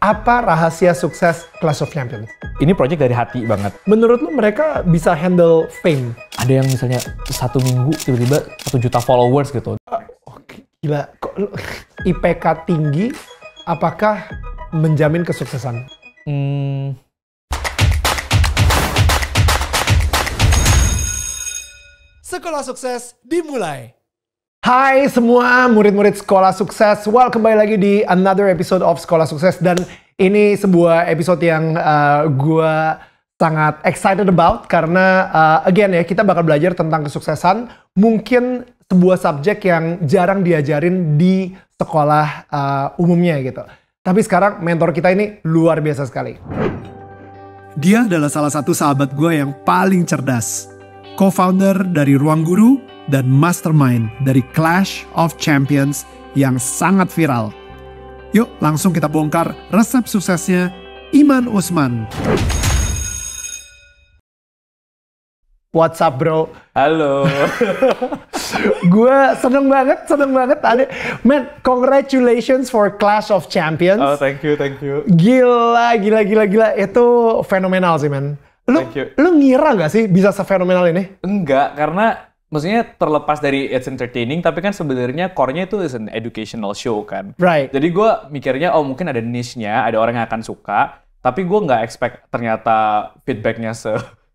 Apa rahasia sukses Clash of Champions? Ini project dari hati banget. Menurut lu mereka bisa handle fame? Ada yang misalnya 1 minggu tiba-tiba 1 juta followers gitu. Gila, kok IPK tinggi, apakah menjamin kesuksesan? Sekolah Sukses dimulai. Hai semua murid-murid Sekolah Sukses, welcome kembali lagi di another episode of Sekolah Sukses. Dan ini sebuah episode yang gue sangat excited about karena again ya, kita bakal belajar tentang kesuksesan. Mungkin sebuah subjek yang jarang diajarin di sekolah umumnya gitu. Tapi sekarang mentor kita ini luar biasa sekali. Dia adalah salah satu sahabat gue yang paling cerdas. Co-founder dari Ruang Guru dan mastermind dari Clash of Champions yang sangat viral. Yuk langsung kita bongkar resep suksesnya Iman Usman. What's up bro? Halo. Gue seneng banget ada. Man, congratulations for Clash of Champions. Oh, thank you. Gila. Itu fenomenal sih, man. Lu ngira nggak sih bisa sefenomenal ini? Enggak, karena maksudnya terlepas dari it's entertaining, tapi kan sebenarnya core-nya itu is an educational show kan. Right. Jadi gue mikirnya, oh mungkin ada niche-nya, ada orang yang akan suka, tapi gue nggak expect ternyata feedback-nya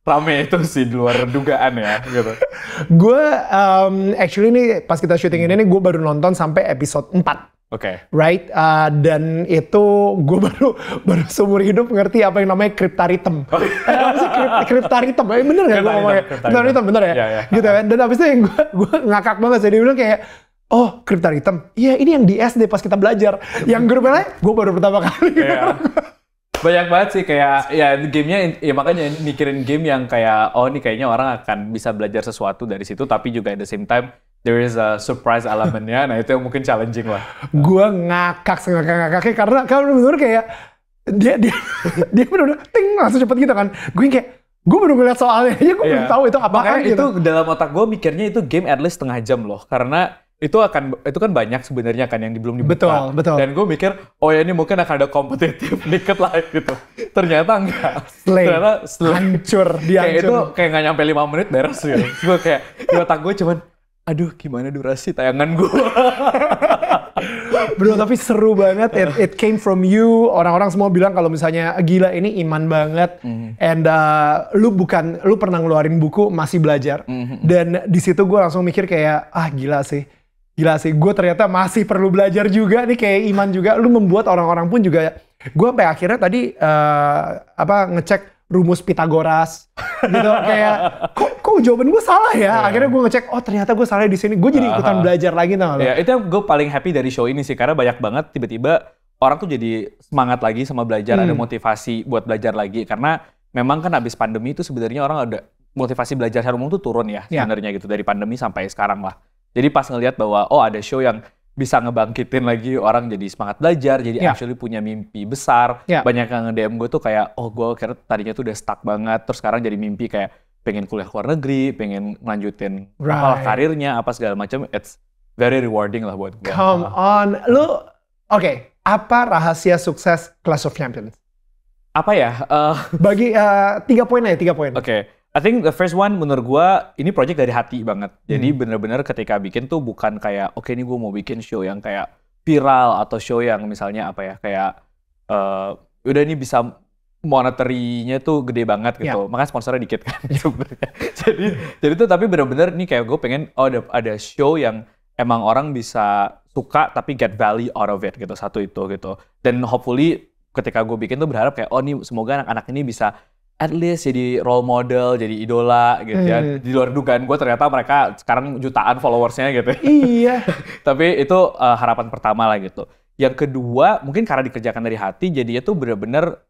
rame itu sih, di luar dugaan ya gitu. Gue actually nih pas kita syuting ini gue baru nonton sampai episode 4. Oke. Right? Dan itu gue baru seumur hidup ngerti apa yang namanya cryptaritem. Apa sih cryptaritem? Bener nggak gue ngomongnya? Cryptaritem, bener ya? Yeah. Gitu kan? Dan abis itu yang gue ngakak banget sih. Dia bilang kayak, oh cryptaritem? Iya ini yang di SD pas kita belajar. Yang grup lain, gue baru pertama kali. Yeah. Banyak banget sih kayak, ya gamenya, ya makanya mikirin game yang kayak, oh ini kayaknya orang akan bisa belajar sesuatu dari situ, tapi juga at the same time, there is a surprise elementnya, nah itu yang mungkin challenging lah. Gue ngakak karena bener-bener kayak dia bener-bener ting langsung cepet gitu kan. Gue baru ngeliat soalnya aja, gue belum tahu itu apaan gitu. Itu dalam otak gue mikirnya itu game at least setengah jam loh, karena itu kan banyak sebenarnya kan yang belum dibuka. Betul. Dan gue mikir, oh ya ini mungkin akan ada kompetitif dikit lah gitu. Ternyata enggak. Ternyata hancur, kayak itu kayak nggak nyampe 5 menit beres gitu. Gue kayak di otak gue cuman, aduh gimana durasi tayangan gue. Bro, tapi seru banget. It came from you. Orang-orang semua bilang kalau misalnya gila ini Iman banget. And lu pernah ngeluarin buku masih belajar. Dan di situ gue langsung mikir kayak gila sih. Gue ternyata masih perlu belajar juga nih kayak Iman juga. Lu membuat orang-orang pun juga. Gue sampai akhirnya tadi ngecek rumus Pitagoras gitu kayak kok jawaban gue salah ya. Akhirnya gue ngecek, oh ternyata gue salah di sini. Gue jadi ikutan belajar lagi tau. Ya, itu yang gue paling happy dari show ini sih, karena banyak banget tiba-tiba orang tuh jadi semangat lagi sama belajar, ada motivasi buat belajar lagi. Karena memang kan abis pandemi itu sebenarnya orang ada motivasi belajar secara umum tuh turun ya sebenarnya gitu, dari pandemi sampai sekarang lah. Jadi pas ngelihat bahwa ada show yang bisa ngebangkitin lagi orang jadi semangat belajar, jadi actually punya mimpi besar. Banyak yang nge-DM gue tuh kayak, gue kira tadinya tuh udah stuck banget, terus sekarang jadi mimpi kayak pengen kuliah ke luar negeri, pengen lanjutin karirnya, apa segala macam. It's very rewarding lah buat gue. Come on. Oke, apa rahasia sukses Clash of Champions? Apa ya? Bagi 3 poin aja, 3 poin. Oke. I think the first one menurut gue, ini project dari hati banget. Jadi bener-bener ketika bikin tuh bukan kayak, oke ini gue mau bikin show yang kayak viral, atau show yang misalnya kayak udah ini bisa monetary-nya tuh gede banget gitu. Makanya sponsornya dikit kan sebenarnya. jadi tuh tapi bener-bener nih kayak gue pengen, ada show yang emang orang bisa suka tapi get value out of it gitu. Satu itu gitu. Dan hopefully ketika gue bikin tuh berharap kayak, nih semoga anak-anak ini bisa at least jadi role model, jadi idola gitu ya. Di luar dugaan gue ternyata mereka sekarang jutaan followersnya gitu. Iya. Tapi itu harapan pertama lah gitu. Yang kedua, mungkin karena dikerjakan dari hati, jadi itu benar-benar,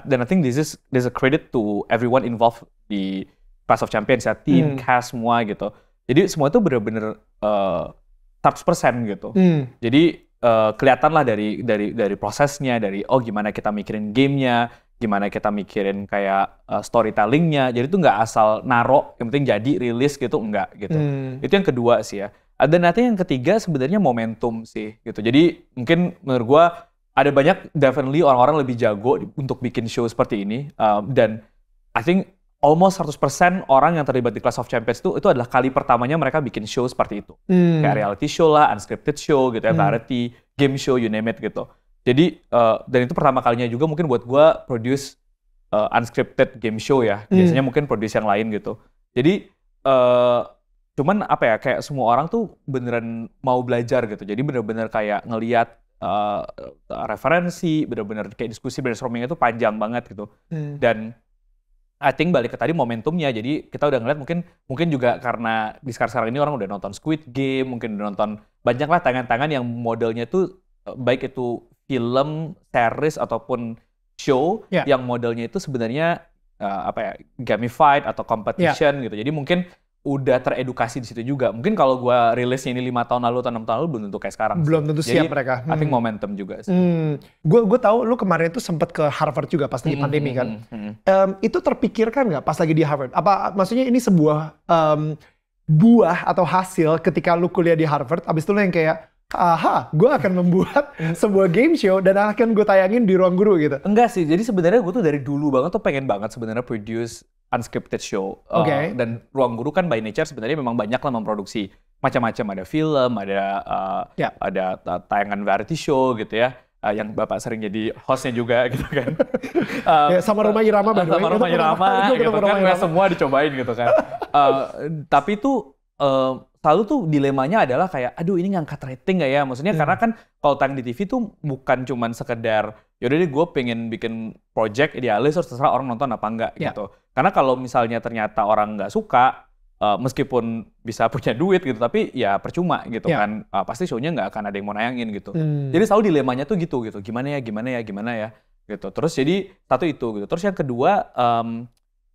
dan I think this is a credit to everyone involved di Clash of Champions ya, tim, cast semua gitu. Jadi semua itu benar-benar 100% gitu. Jadi kelihatan lah dari prosesnya, dari gimana kita mikirin gamenya, gimana kita mikirin kayak storytellingnya. Jadi itu nggak asal naro, yang penting jadi rilis gitu, enggak gitu. Itu yang kedua sih ya. Dan nanti yang ketiga sebenarnya momentum sih gitu. Jadi mungkin menurut gue ada banyak definitely orang-orang lebih jago untuk bikin show seperti ini, dan I think almost 100% orang yang terlibat di Clash of Champions itu adalah kali pertamanya mereka bikin show seperti itu. Kayak reality show lah, unscripted show gitu ya, variety, game show, you name it gitu. Jadi, dan itu pertama kalinya juga mungkin buat gue produce unscripted game show ya. Biasanya mungkin produce yang lain gitu. Jadi, cuman apa ya, kayak semua orang tuh beneran mau belajar gitu. Jadi bener-bener kayak ngelihat referensi, bener-bener kayak diskusi brainstorming itu panjang banget gitu. Dan I think balik ke tadi momentumnya, jadi kita udah ngeliat mungkin juga karena di sekarang ini orang udah nonton Squid Game, mungkin udah nonton banyak lah tayangan-tayangan yang modelnya itu baik itu film, series ataupun show yang modelnya itu sebenarnya gamified atau competition gitu. Jadi mungkin udah teredukasi di situ juga. Mungkin kalau gue rilisnya ini 5 tahun lalu atau 6 tahun lalu belum tentu kayak sekarang. Belum tentu siap mereka. I think momentum juga sih. Gue tahu lu kemarin itu sempat ke Harvard juga pas lagi pandemi kan. Itu terpikirkan nggak pas lagi di Harvard? Apa maksudnya ini sebuah buah atau hasil ketika lu kuliah di Harvard, abis itu lu yang kayak, gue akan membuat sebuah game show dan akan gue tayangin di Ruang Guru gitu? Enggak sih, jadi sebenarnya gue tuh dari dulu banget tuh pengen banget sebenarnya produce unscripted show. Dan Ruang Guru kan by nature sebenarnya memang banyak lah memproduksi macam-macam, ada film, ada tayangan variety show gitu ya, yang Bapak sering jadi hostnya juga gitu kan. Sama Rhoma Irama, sama Rhoma Irama gitu kan, semua dicobain gitu kan. Tapi itu selalu tuh dilemanya adalah kayak, aduh ini ngangkat rating nggak ya? Maksudnya karena kan kalau tayang di TV tuh bukan cuman sekedar, yaudah deh gue pengen bikin project idealis terus terserah orang nonton apa enggak gitu. Karena kalau misalnya ternyata orang nggak suka, meskipun bisa punya duit gitu, tapi ya percuma gitu kan. Pasti show-nya nggak akan ada yang mau nayangin gitu. Jadi selalu dilemanya tuh gitu. Gimana ya gitu. Terus jadi satu itu gitu. Terus yang kedua,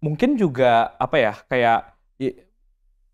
mungkin juga apa ya,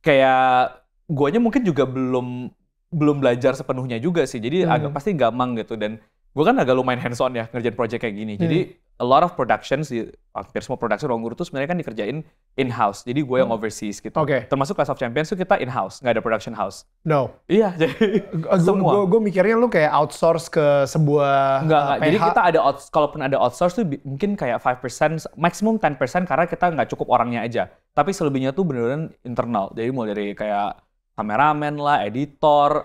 kayak guanya mungkin juga belum belajar sepenuhnya juga sih. Jadi agak pasti gampang gitu. Dan gue kan agak lumayan hands on ya ngerjain project kayak gini. Jadi a lot of productions, hampir semua production Ruang Guru tuh sebenarnya kan dikerjain in-house. Jadi gue yang overseas gitu. Termasuk Clash of Champions tuh kita in-house, nggak ada production house. No. Iya, jadi semua. Gue mikirnya lu kayak outsource ke sebuah Enggak. Jadi kita ada kalaupun ada outsource tuh mungkin kayak 5%, maksimum 10% karena kita nggak cukup orangnya aja. Tapi selebihnya tuh beneran internal. Jadi mulai dari kayak kameramen lah, editor,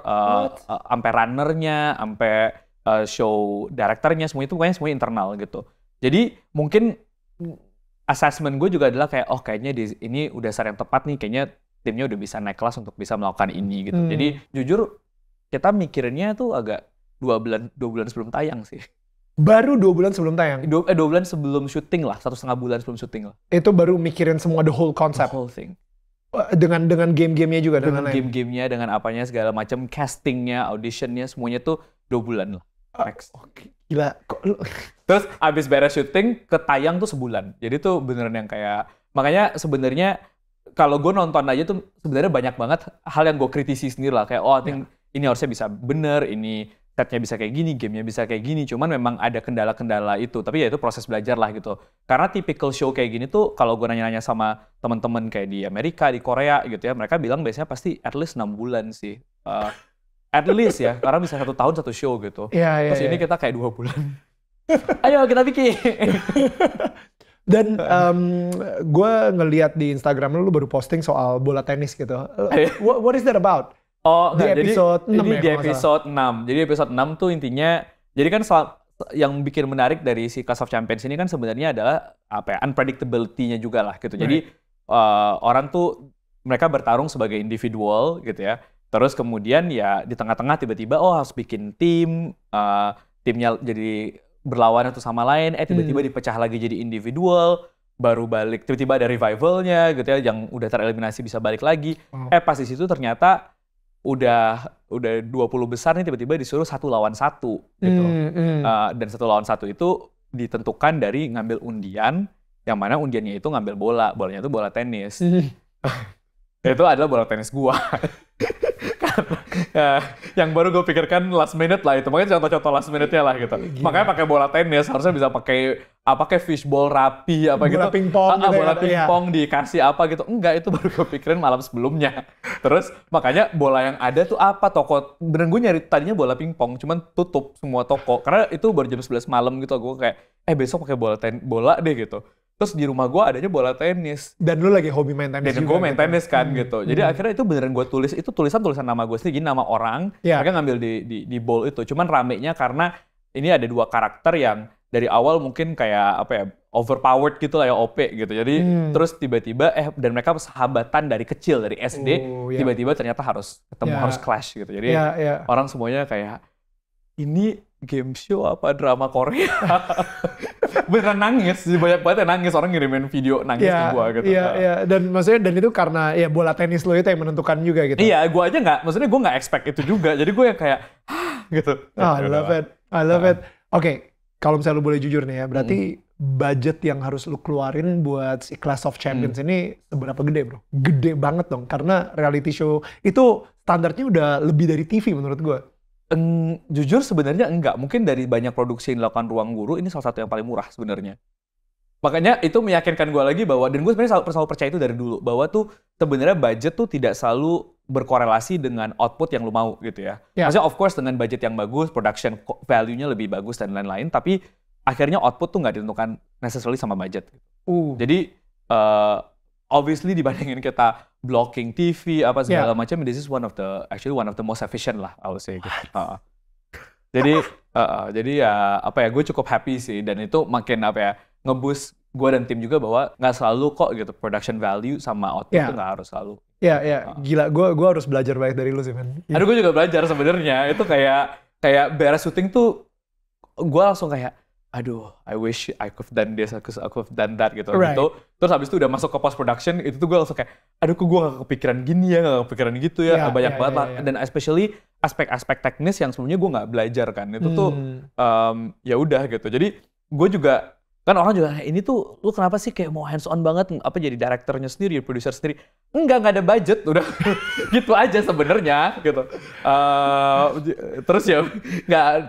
sampai runnernya, sampai show directornya, semua itu pokoknya semua internal gitu. Jadi mungkin assessment gue juga adalah kayak, kayaknya ini udah saat yang tepat nih, kayaknya timnya udah bisa naik kelas untuk bisa melakukan ini gitu. Jadi jujur kita mikirnya tuh agak 2 bulan sebelum tayang sih. Baru 2 bulan sebelum tayang? 2 bulan sebelum syuting lah, 1,5 bulan sebelum syuting lah. Itu baru mikirin semua the whole concept? The whole thing. Dengan game-gamenya juga? Dengan game-gamenya, dengan apanya segala macam, castingnya, auditionnya, semuanya tuh 2 bulan lah. Gila. Terus abis beres syuting, ketayang tuh sebulan. Jadi tuh beneran yang kayak, makanya sebenarnya kalau gue nonton aja tuh sebenarnya banyak banget hal yang gue kritisi sendiri lah. Kayak, I think ini harusnya bisa bener, ini setnya bisa kayak gini, gamenya bisa kayak gini. Cuman memang ada kendala-kendala itu. Tapi ya itu proses belajar lah gitu. Karena typical show kayak gini tuh, kalau gue nanya-nanya sama teman-teman kayak di Amerika, di Korea gitu ya, mereka bilang biasanya pasti at least 6 bulan sih. At least ya, karena bisa 1 tahun 1 show gitu. Terus ini kita kayak 2 bulan. Ayo kita bikin. Dan gue ngeliat di Instagram lu baru posting soal bola tenis gitu. What is that about? Di episode 6 ya? Di episode 6. Jadi episode 6 tuh intinya, jadi kan yang bikin menarik dari si Clash of Champions ini kan sebenarnya adalah unpredictability-nya juga lah gitu. Jadi orang tuh mereka bertarung sebagai individual gitu ya. Terus kemudian ya di tengah-tengah tiba-tiba harus bikin tim, timnya jadi berlawan satu sama lain, tiba-tiba dipecah lagi jadi individual, baru balik, tiba-tiba ada revivalnya gitu ya, yang udah tereliminasi bisa balik lagi. Pas di situ ternyata udah 20 besar nih tiba-tiba disuruh 1 lawan 1 gitu. Dan 1 lawan 1 itu ditentukan dari ngambil undian, yang mana undiannya itu ngambil bolanya itu bola tenis. Itu adalah bola tenis gua. Yang baru gue pikirkan last minute lah itu, makanya contoh-contoh last minute-nya lah gitu. Makanya pakai bola tenis, harusnya bisa pakai apa kayak fishbowl rapi apa gitu. Bola pingpong gitu bola ya, pingpong dikasih apa gitu. Enggak, itu baru kepikiran malam sebelumnya. Terus makanya bola yang ada tuh apa, toko. Bener gue nyari tadinya bola pingpong, cuman tutup semua toko. Karena itu baru jam 11 malam gitu. Gue kayak, besok pakai bola deh gitu. Terus di rumah gue adanya bola tenis. Dan lu lagi hobi main tenis Dan juga. gue main tenis kan gitu. Jadi akhirnya itu beneran gue tulis, itu tulisan nama gue sendiri, nama orang. Mereka ngambil di bowl itu. Cuman ramenya karena ini ada dua karakter yang dari awal mungkin kayak apa ya, overpowered gitu lah ya, OP gitu. Jadi terus tiba-tiba dan mereka sahabatan dari kecil, dari SD. Tiba-tiba ternyata harus ketemu, harus clash gitu. Jadi orang semuanya kayak, ini game show apa drama Korea? Beneran nangis, banyak banget yang nangis, orang ngirimin video nangis ke gua gitu. Iya. Dan maksudnya itu karena ya bola tenis lo itu yang menentukan juga gitu. Iya, gua aja maksudnya gua nggak expect itu juga. Jadi gua yang kayak gitu. I love it. Oke, kalau misalnya lu boleh jujur nih ya, berarti budget yang harus lu keluarin buat si Clash of Champions ini seberapa gede, bro? Gede banget dong, karena reality show itu standarnya udah lebih dari TV menurut gua. Jujur sebenarnya enggak. Mungkin dari banyak produksi yang dilakukan Ruang Guru, ini salah satu yang paling murah sebenarnya. Makanya itu meyakinkan gue lagi bahwa, dan gue sebenarnya selalu percaya itu dari dulu, bahwa tuh sebenarnya budget tuh tidak selalu berkorelasi dengan output yang lu mau gitu ya. Maksudnya of course dengan budget yang bagus, production value-nya lebih bagus dan lain-lain, tapi akhirnya output tuh nggak ditentukan necessarily sama budget. Jadi obviously dibandingin kita blocking TV apa segala macam, this is one of the most efficient lah, I would say. Jadi ya apa ya, gue cukup happy sih, dan itu makin apa ya, nge-boost gue dan tim juga bahwa nggak selalu kok gitu production value sama output itu nggak harus selalu. Gila, gue harus belajar banyak dari lu sih, man. Aduh, gue juga belajar sebenarnya. Itu kayak beres syuting tuh gue langsung kayak, aduh, I wish I could have done this, I could have done that gitu. Gitu. Terus habis itu udah masuk ke post production, itu tuh gue langsung kayak, aduh, kok gue gak kepikiran gini ya, gak kepikiran gitu ya, banyak banget lah. Dan especially aspek-aspek teknis yang sebelumnya gue nggak belajar kan, itu tuh ya udah gitu. Jadi gue juga kan orang juga, ini tuh lu kenapa sih kayak mau hands on banget, apa jadi direkturnya sendiri, produser sendiri? Nggak ada budget, udah gitu aja sebenarnya gitu. Terus ya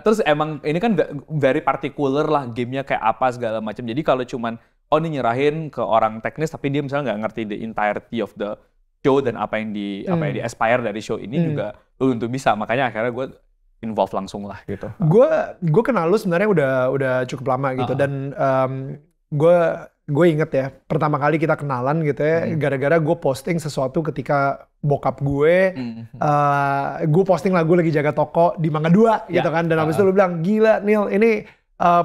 terus emang ini kan very particular lah gamenya kayak apa segala macam. Jadi kalau cuman ini nyerahin ke orang teknis tapi dia misalnya nggak ngerti the entirety of the show dan apa yang di aspire dari show ini juga belum tentu bisa. Makanya akhirnya gue involve langsung lah gitu. Gue kenal lu sebenarnya udah cukup lama gitu, dan gue inget ya pertama kali kita kenalan gitu ya, gara-gara gue posting sesuatu ketika bokap gue posting lagu lagi jaga toko di Mangga 2 gitu kan, dan habis itu lu bilang, gila Neil, ini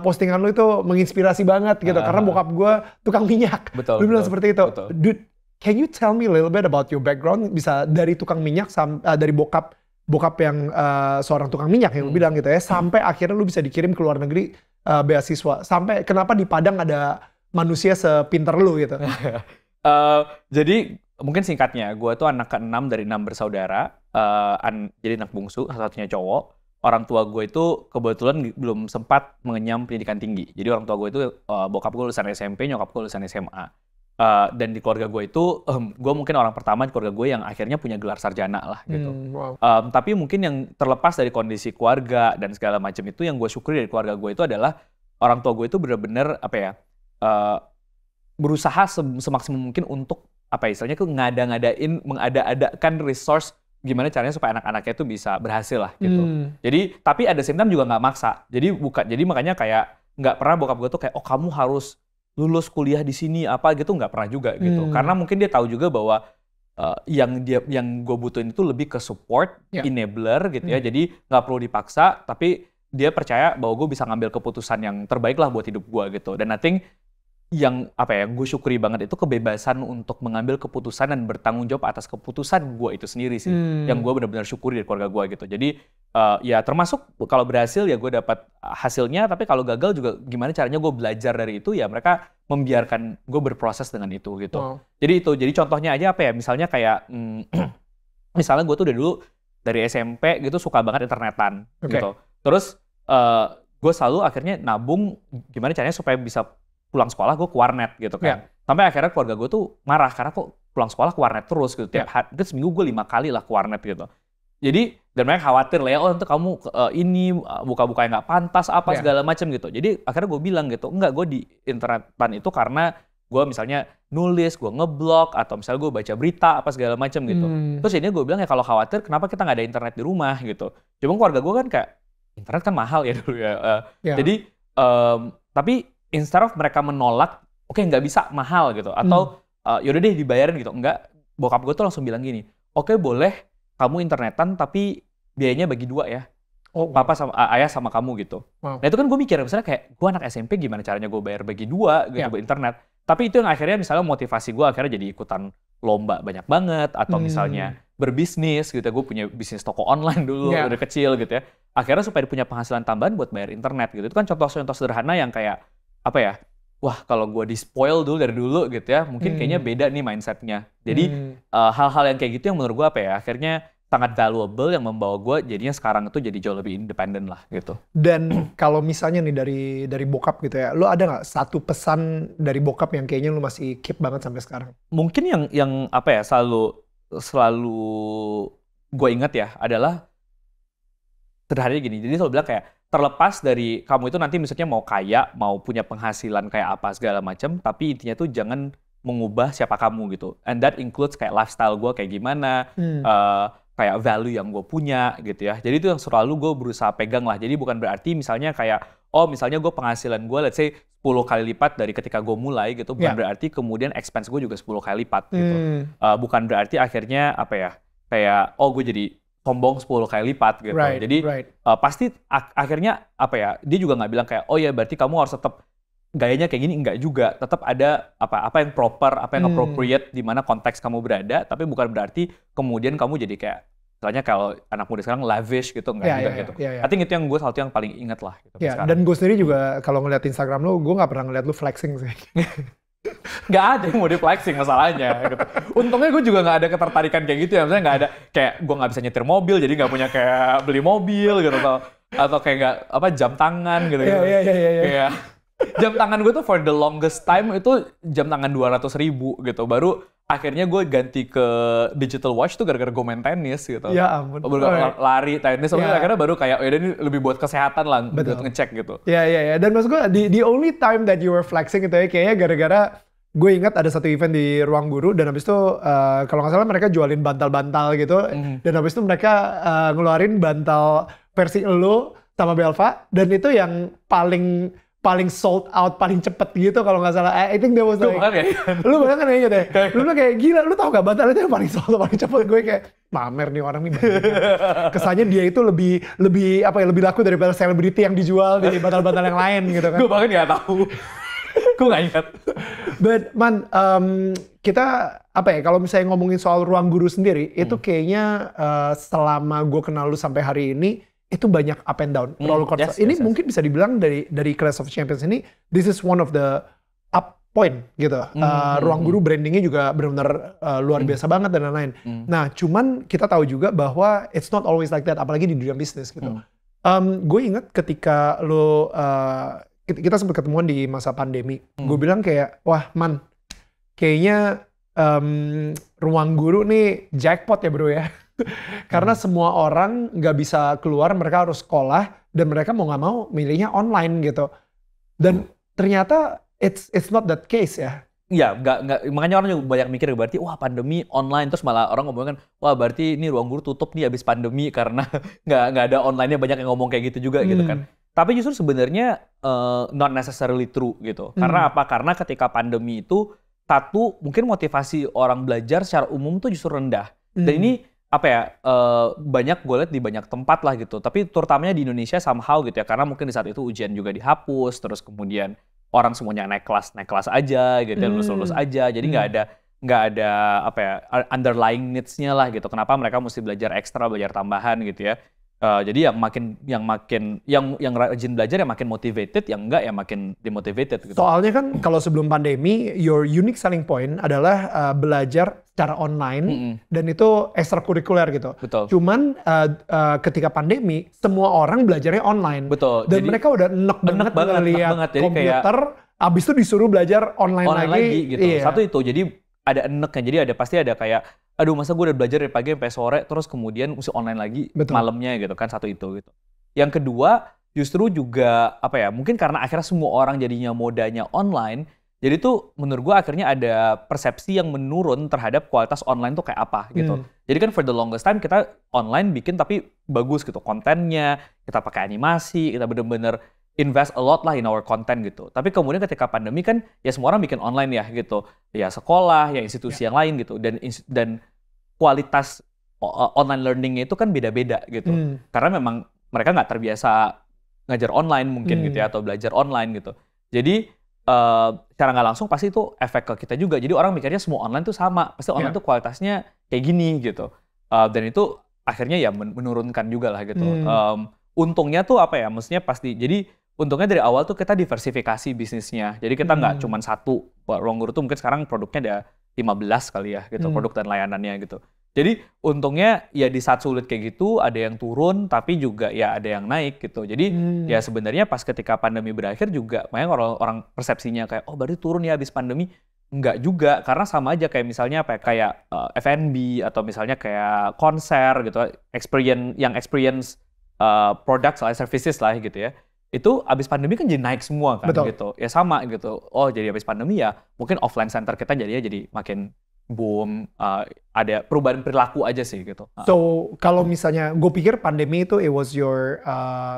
postingan lu itu menginspirasi banget gitu, karena bokap gue tukang minyak. Lu bilang seperti itu. Dude, can you tell me a little bit about your background, bisa dari tukang minyak dari bokap yang seorang tukang minyak yang lu bilang gitu ya, sampai akhirnya lu bisa dikirim ke luar negeri beasiswa, sampai kenapa di Padang ada manusia sepinter lu gitu. Jadi mungkin singkatnya, gue tuh anak ke-6 dari 6 bersaudara, jadi anak bungsu, satu-satunya cowok. Orang tua gue itu kebetulan belum sempat mengenyam pendidikan tinggi. Jadi orang tua gue itu, bokap gue lulusan SMP, nyokap gue lulusan SMA. Dan di keluarga gue itu, gue mungkin orang pertama di keluarga gue yang akhirnya punya gelar sarjana lah gitu. Tapi mungkin yang terlepas dari kondisi keluarga dan segala macam itu, yang gue syukuri dari keluarga gue itu adalah orang tua gue itu benar-benar apa ya, berusaha semaksimum mungkin untuk apa ya, istilahnya tuh mengada-adakan resource gimana caranya supaya anak-anaknya itu bisa berhasil lah gitu. Jadi tapi ada same time juga nggak maksa. Jadi makanya kayak nggak pernah bokap gue tuh kayak, oh kamu harus lulus kuliah di sini apa gitu, nggak pernah juga gitu. Karena mungkin dia tahu juga bahwa yang gue butuhin itu lebih ke support, enabler gitu ya. Jadi nggak perlu dipaksa, tapi dia percaya bahwa gue bisa ngambil keputusan yang terbaik lah buat hidup gue gitu. Dan I think yang gue syukuri banget itu kebebasan untuk mengambil keputusan dan bertanggung jawab atas keputusan gue itu sendiri sih. Yang gue benar-benar syukuri dari keluarga gue gitu. Jadi ya termasuk kalau berhasil ya gue dapat hasilnya, tapi kalau gagal juga gimana caranya gue belajar dari itu, ya mereka membiarkan gue berproses dengan itu gitu. Jadi contohnya aja apa ya, misalnya kayak misalnya gue tuh dari SMP gitu suka banget internetan gitu. Terus gue selalu akhirnya nabung gimana caranya supaya bisa pulang sekolah gue ke warnet gitu kan. Sampai akhirnya keluarga gue tuh marah karena kok pulang sekolah ke warnet terus gitu. Tiap hari, seminggu gue 5 kali lah ke warnet gitu. Jadi dan mereka khawatir lah ya, nanti kamu ini buka-buka yang nggak pantas apa segala macam gitu. Jadi akhirnya gue bilang gitu, enggak, gue di internetan itu karena gue misalnya nulis, gue ngeblog, atau misalnya gue baca berita apa segala macam gitu. Terus ini gue bilang ya kalau khawatir kenapa kita nggak ada internet di rumah gitu. Cuma keluarga gue kan kayak internet kan mahal ya dulu ya. Jadi tapi instead of mereka menolak, oke, nggak bisa mahal gitu, atau yaudah deh dibayarin gitu. Enggak, bokap gue tuh langsung bilang gini, oke boleh kamu internetan tapi biayanya bagi 2 ya. Papa sama ayah sama kamu gitu. Nah itu kan gue mikir, misalnya kayak gue anak SMP gimana caranya gue bayar bagi 2 gitu buat internet. Tapi itu yang akhirnya misalnya motivasi gue akhirnya jadi ikutan lomba banyak banget, atau misalnya berbisnis gitu ya. Gue punya bisnis toko online dulu udah kecil gitu ya. Akhirnya supaya punya penghasilan tambahan buat bayar internet gitu. Itu kan contoh-contoh sederhana yang kayak apa ya, wah kalau gue di-spoil dulu dari dulu gitu ya, mungkin kayaknya beda nih mindsetnya. Jadi hal-hal yang kayak gitu yang menurut gue apa ya, akhirnya sangat valuable yang membawa gue jadinya sekarang itu jadi jauh lebih independen lah gitu. Dan kalau misalnya nih dari bokap gitu ya, lo ada nggak satu pesan dari bokap yang kayaknya lo masih keep banget sampai sekarang? Mungkin yang apa ya, selalu gue ingat ya adalah sederhananya gini. Jadi selalu bilang kayak terlepas dari kamu itu nanti misalnya mau kaya, mau punya penghasilan kayak apa segala macam, tapi intinya tuh jangan mengubah siapa kamu gitu. And that includes kayak lifestyle gue kayak gimana, kayak value yang gue punya gitu ya. Jadi itu yang selalu gue berusaha pegang lah. Jadi bukan berarti misalnya kayak, misalnya gue penghasilan gue let's say 10 kali lipat dari ketika gue mulai gitu. Bukan berarti kemudian expense gue juga 10 kali lipat gitu. Bukan berarti akhirnya apa ya, kayak gue jadi sombong 10 kali lipat gitu. Jadi pasti akhirnya apa ya, dia juga nggak bilang kayak, ya berarti kamu harus tetap gayanya kayak gini. Enggak juga. Tetap ada apa yang proper, apa yang appropriate di mana konteks kamu berada, tapi bukan berarti kemudian kamu jadi kayak misalnya kalau anak muda sekarang lavish gitu, enggak juga gitu. I think itu yang gue satu yang paling inget lah gitu. Dan gue sendiri juga kalau ngeliat Instagram lo, gue nggak pernah ngeliat lo flexing sih. Nggak ada yang mau di flexing masalahnya gitu. Untungnya gue juga nggak ada ketertarikan kayak gitu ya. Misalnya nggak ada kayak gue nggak bisa nyetir mobil, jadi nggak punya kayak beli mobil gitu, atau kayak nggak jam tangan gitu. Kayak jam tangan gue tuh for the longest time itu jam tangan 200.000 gitu. Baru akhirnya gue ganti ke digital watch tuh gara-gara gue main tenis gitu. Ya ampun. Lari, tenis, akhirnya baru kayak ini lebih buat kesehatan lah, buat ngecek gitu. Ya. Dan maksud gue, the only time that you were flexing itu ya kayaknya gara-gara gue ingat ada satu event di Ruang Guru, dan habis itu kalau nggak salah mereka jualin bantal-bantal gitu, dan habis itu mereka ngeluarin bantal versi lo sama Belva, dan itu yang paling sold out, paling cepet gitu kalau nggak salah. I think that was like, lu bahkan kayak gitu ya. Lu kayak gila, lu tau gak bantal itu yang paling sold out, paling cepet. Gue kayak pamer nih orang nih. Kesannya dia itu lebih laku daripada selebriti yang dijual di bantal-bantal yang lain gitu kan. Gue bahkan nggak tahu. Gue nggak ingat. But man, kita kalau misalnya ngomongin soal Ruang Guru sendiri, itu kayaknya selama gue kenal lu sampai hari ini, itu banyak up and down, roller coaster. Ini mungkin bisa dibilang dari Clash of Champions ini, this is one of the up point gitu. Ruang Guru brandingnya juga benar-benar luar biasa banget dan lain-lain. Nah, cuman kita tahu juga bahwa it's not always like that, apalagi di dunia bisnis gitu. Gue ingat ketika kita sempat ketemuan di masa pandemi, gue bilang kayak, wah man, kayaknya Ruang Guru nih jackpot ya bro ya. Karena semua orang nggak bisa keluar, mereka harus sekolah, dan mereka mau nggak mau milihnya online gitu. Dan ternyata it's not that case ya. Iya, nggak, makanya orang juga banyak mikir berarti wah pandemi online, terus malah orang ngomongin kan wah berarti ini Ruang Guru tutup nih abis pandemi karena nggak ada online-nya, banyak yang ngomong kayak gitu juga gitu kan. Tapi justru sebenarnya not necessarily true gitu. Karena apa? Karena ketika pandemi itu satu mungkin motivasi orang belajar secara umum tuh justru rendah. Dan ini banyak gue lihat di banyak tempat lah gitu. Tapi terutamanya di Indonesia somehow gitu ya. Karena mungkin di saat itu ujian juga dihapus. Terus kemudian orang semuanya naik kelas aja gitu ya. Lulus aja. Jadi nggak ada underlying needs-nya lah gitu. Kenapa mereka mesti belajar ekstra, belajar tambahan gitu ya. Jadi yang rajin belajar yang makin motivated, yang enggak yang makin demotivated gitu. Soalnya kan kalau sebelum pandemi, your unique selling point adalah belajar secara online dan itu ekstrakurikuler gitu. Betul. Cuman ketika pandemi, semua orang belajarnya online. Betul. Dan jadi, mereka udah enek banget ngeliat komputer, abis itu disuruh belajar online lagi gitu. Iya. Satu itu, jadi ada eneknya, jadi pasti ada kayak aduh masa gue udah belajar dari pagi sampai sore terus kemudian mesti online lagi malamnya gitu kan, satu itu gitu. Yang kedua justru juga apa ya, mungkin karena akhirnya semua orang jadinya modanya online, jadi tuh menurut gue akhirnya ada persepsi yang menurun terhadap kualitas online tuh kayak apa gitu. Jadi kan for the longest time kita online bikin tapi bagus gitu kontennya, kita pakai animasi, kita bener-bener invest a lot lah in our content gitu. Tapi kemudian ketika pandemi kan ya semua orang bikin online ya gitu. Ya sekolah, ya institusi yang lain gitu. Dan kualitas online learning-nya itu kan beda-beda gitu. Karena memang mereka nggak terbiasa ngajar online mungkin gitu ya, atau belajar online gitu. Jadi secara nggak langsung pasti itu efek ke kita juga. Jadi orang mikirnya semua online tuh sama. Pasti online tuh kualitasnya kayak gini gitu. Dan itu akhirnya ya menurunkan juga lah gitu. Untungnya tuh apa ya, maksudnya pasti. Jadi untungnya dari awal tuh kita diversifikasi bisnisnya. Jadi kita nggak cuma satu. Ruangguru tuh mungkin sekarang produknya ada 15 kali ya gitu, produk dan layanannya gitu. Jadi untungnya ya di saat sulit kayak gitu ada yang turun tapi juga ya ada yang naik gitu. Jadi ya sebenarnya pas ketika pandemi berakhir juga makanya orang persepsinya kayak oh berarti turun ya habis pandemi. Enggak juga, karena sama aja kayak misalnya apa ya, kayak F&B atau misalnya kayak konser gitu, experience products lah, services lah gitu ya. Itu abis pandemi kan jadi naik semua kan. Betul. Gitu. Ya sama gitu. Oh jadi abis pandemi ya mungkin offline center kita jadinya jadi makin boom, ada perubahan perilaku aja sih gitu. So kalau misalnya gue pikir pandemi itu it was your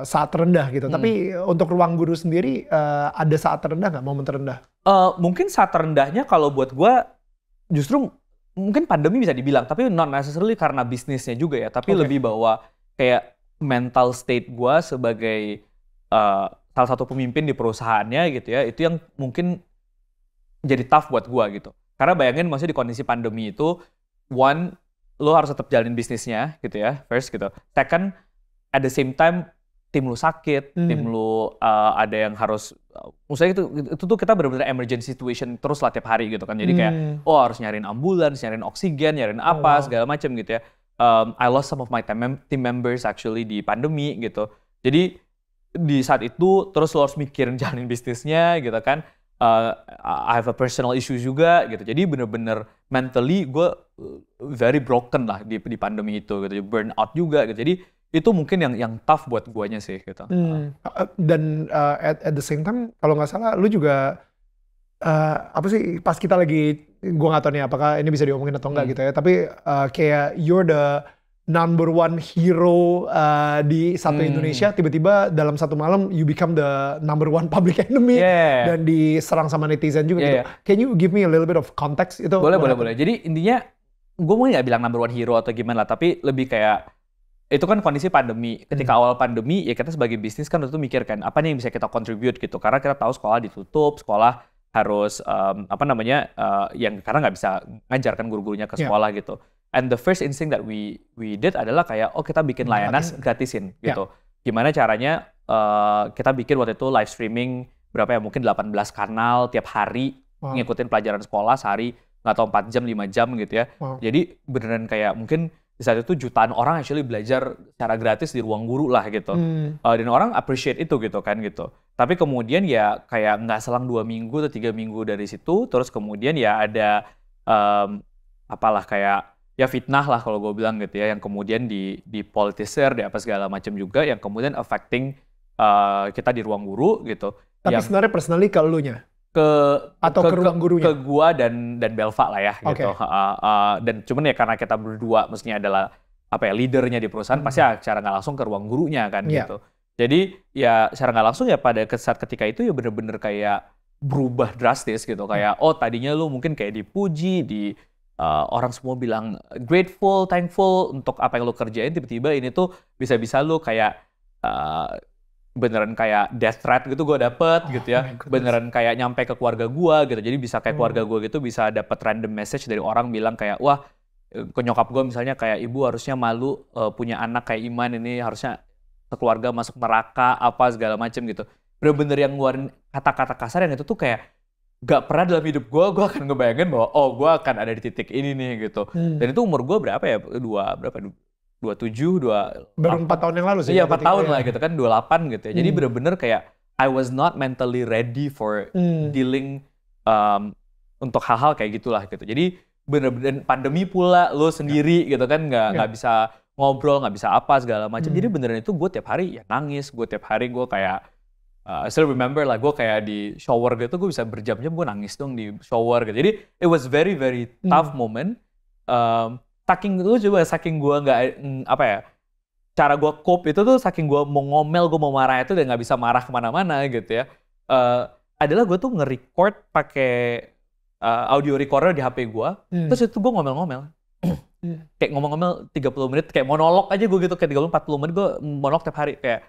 saat terendah gitu. Tapi untuk Ruangguru sendiri ada saat terendah nggak, momen terendah? Mungkin saat terendahnya kalau buat gue justru mungkin pandemi bisa dibilang, tapi not necessarily karena bisnisnya juga ya. Tapi lebih bahwa kayak mental state gue sebagai salah satu pemimpin di perusahaannya gitu ya, itu yang mungkin jadi tough buat gue gitu. Karena bayangin maksudnya di kondisi pandemi itu, one, lo harus tetap jalanin bisnisnya gitu ya, first gitu. Second, at the same time, tim lu sakit, tim lu ada yang harus, maksudnya itu tuh kita benar-benar emergency situation terus lah tiap hari gitu kan. Jadi kayak, harus nyariin ambulans, nyariin oksigen, nyariin apa, segala macam gitu ya. I lost some of my team members actually di pandemi gitu. Jadi di saat itu, terus lo harus mikirin jalanin bisnisnya gitu kan. I have a personal issue juga gitu. Jadi bener-bener mentally gue very broken lah di pandemi itu gitu. Burn out juga gitu. Jadi itu mungkin yang tough buat guanya sih gitu. Dan at the same time kalau nggak salah lu juga apa sih pas kita lagi, gue nggak tahu nih apakah ini bisa diomongin atau enggak gitu ya. Tapi kayak you're the number one hero di satu Indonesia, tiba-tiba dalam satu malam you become the number one public enemy dan diserang sama netizen juga gitu. Can you give me a little bit of context itu? Boleh. Jadi intinya gue mungkin nggak bilang number one hero atau gimana lah, tapi lebih kayak itu kan kondisi pandemi. Ketika awal pandemi ya kita sebagai bisnis kan tentu mikir kan apa nih yang bisa kita contribute gitu. Karena kita tahu sekolah ditutup, sekolah harus yang karena nggak bisa ngajarkan guru-gurunya ke sekolah gitu. And the first instinct that we did adalah kayak kita bikin layanan gratisin gitu. Gimana caranya kita bikin waktu itu live streaming berapa ya, mungkin 18 kanal tiap hari ngikutin pelajaran sekolah sehari, nggak tahu 4 jam 5 jam gitu ya. Jadi beneran kayak mungkin di saat itu jutaan orang actually belajar secara gratis di Ruangguru lah gitu. Dan orang appreciate itu gitu kan gitu. Tapi kemudian ya kayak nggak selang 2 minggu atau 3 minggu dari situ, terus kemudian ya ada kayak ya fitnah lah kalau gue bilang gitu ya, yang kemudian dipolitisir, di apa segala macam juga, yang kemudian affecting kita di Ruangguru gitu. Tapi sebenarnya personally ke elunya? Ke Ruanggurunya? Ke gua dan Belva lah ya gitu. Dan cuman ya karena kita berdua maksudnya adalah leadernya di perusahaan, pasti ya secara nggak langsung ke Ruanggurunya kan gitu. Jadi ya secara nggak langsung ya pada saat ketika itu ya bener-bener kayak berubah drastis gitu. Kayak tadinya lu mungkin kayak dipuji, orang semua bilang grateful, thankful untuk apa yang lu kerjain, tiba-tiba ini tuh bisa-bisa lu kayak beneran kayak death threat gitu gue dapet gitu ya, beneran kayak nyampe ke keluarga gue gitu. Jadi bisa kayak keluarga gue gitu bisa dapet random message dari orang bilang kayak wah, ke nyokap gue misalnya kayak ibu harusnya malu punya anak kayak Iman, ini harusnya sekeluarga masuk neraka apa segala macem gitu. Bener-bener yang ngeluarin kata-kata kasar yang itu tuh kayak gak pernah dalam hidup gue akan ngebayangin bahwa gue akan ada di titik ini nih gitu. Dan itu umur gue berapa ya? 27, baru 4 tahun yang lalu sih. Iya 4 tahun lah gitu kan, 28 gitu ya. Jadi bener-bener kayak I was not mentally ready for dealing untuk hal-hal kayak gitulah gitu. Jadi bener-bener pandemi pula, lo sendiri gitu kan, nggak bisa ngobrol, nggak bisa apa segala macam. Jadi beneran itu gue tiap hari ya nangis, gue tiap hari gue kayak I still remember lah, gue kayak di shower gitu, gue bisa berjam-jam gue nangis dong di shower gitu. Jadi it was very very tough moment. Saking gue nggak apa ya, cara gue cope itu tuh saking gue mau ngomel, gue mau marah itu dan nggak bisa marah kemana-mana gitu ya. Adalah gue tuh nge-record pakai audio recorder di HP gue, terus itu gue ngomel-ngomel. Kayak ngomel-ngomel 30 menit, kayak monolog aja gue gitu, kayak 30-40 menit gue monolog tiap hari, kayak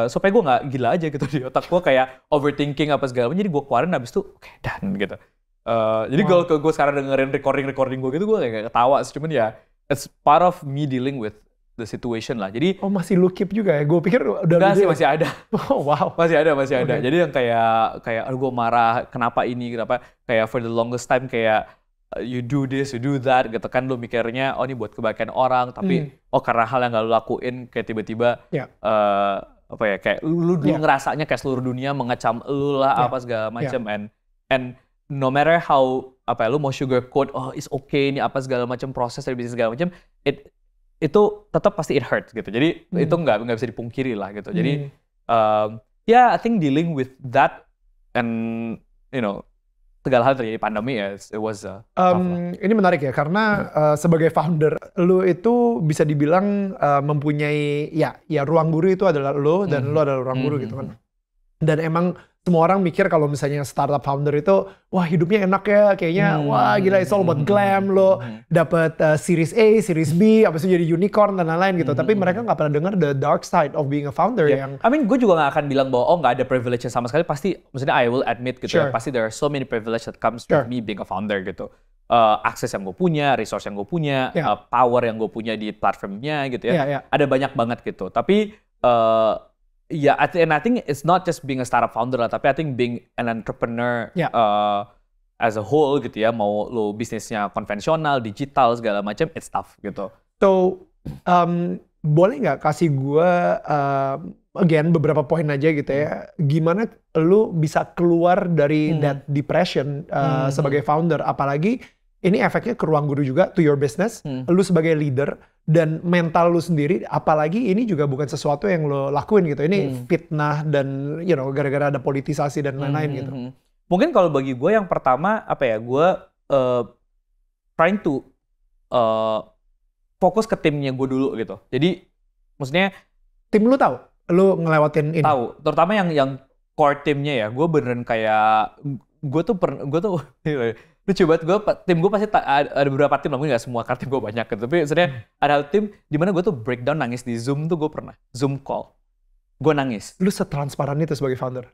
supaya gue nggak gila aja gitu di otak gue, kayak overthinking apa segala macam. Jadi gue keluarin habis itu, oke, dan gitu. Jadi kalau gue sekarang dengerin recording gue gitu, gue kayak ketawa sih, cuman ya it's part of me dealing with the situation lah. Jadi masih lu keep juga ya? Gue pikir udah enggak sih, masih ada. Oh wow. Masih ada. Okay. Jadi yang kayak gue marah, kenapa kayak for the longest time kayak you do this, you do that gitu kan, lu mikirnya ini buat kebaikan orang, tapi karena hal yang gak lu lakuin kayak tiba-tiba kayak lu dulu ngerasanya kayak seluruh dunia mengecam lu lah apa segala macam, and no matter how lu mau sugarcoat, it's okay ini apa segala macam, proses dari bisnis segala macam, itu tetap pasti it hurts gitu. Jadi itu nggak bisa dipungkiri lah gitu. Jadi I think dealing with that and segala hal terjadi pandemi ya, it was ini menarik ya, karena sebagai founder lu itu bisa dibilang mempunyai ya Ruang Guru itu adalah lu dan lu adalah Ruang Guru gitu kan. Dan emang semua orang mikir kalau misalnya startup founder itu, wah hidupnya enak ya, kayaknya wah gila, it's all about glam, lo dapat Series A, Series B, abis itu jadi unicorn dan lain-lain gitu. Tapi mereka nggak pernah dengar the dark side of being a founder yang. I mean, gue juga nggak akan bilang bahwa nggak ada privilege sama sekali. Pasti, maksudnya I will admit gitu ya, pasti there are so many privilege that comes with me being a founder gitu. Akses yang gue punya, resource yang gue punya, power yang gue punya di platformnya gitu ya. Ada banyak banget gitu. Tapi and I think it's not just being a startup founder lah, tapi I think being an entrepreneur as a whole gitu ya, mau lo bisnisnya konvensional, digital, segala macam, it's tough gitu. So, boleh nggak kasih gue again beberapa poin aja gitu ya, gimana lo bisa keluar dari that depression sebagai founder, apalagi ini efeknya ke Ruang Guru juga, to your business, lu sebagai leader, dan mental lu sendiri, apalagi ini juga bukan sesuatu yang lo lakuin gitu, ini fitnah dan gara-gara ada politisasi dan lain-lain gitu. Mungkin kalau bagi gue yang pertama, gue trying to fokus ke timnya gue dulu gitu. Jadi, maksudnya tim lu tahu? Lu ngelewatin ini? Tahu, terutama yang core timnya ya, gue beneran kayak, gue tuh lucu banget, tim gue pasti ada beberapa tim, namun nggak semua, karena tim gue banyak gitu. Tapi sebenarnya ada tim di mana gue tuh breakdown nangis di Zoom tuh, gue pernah Zoom call, gue nangis. Lu setransparan itu sebagai founder?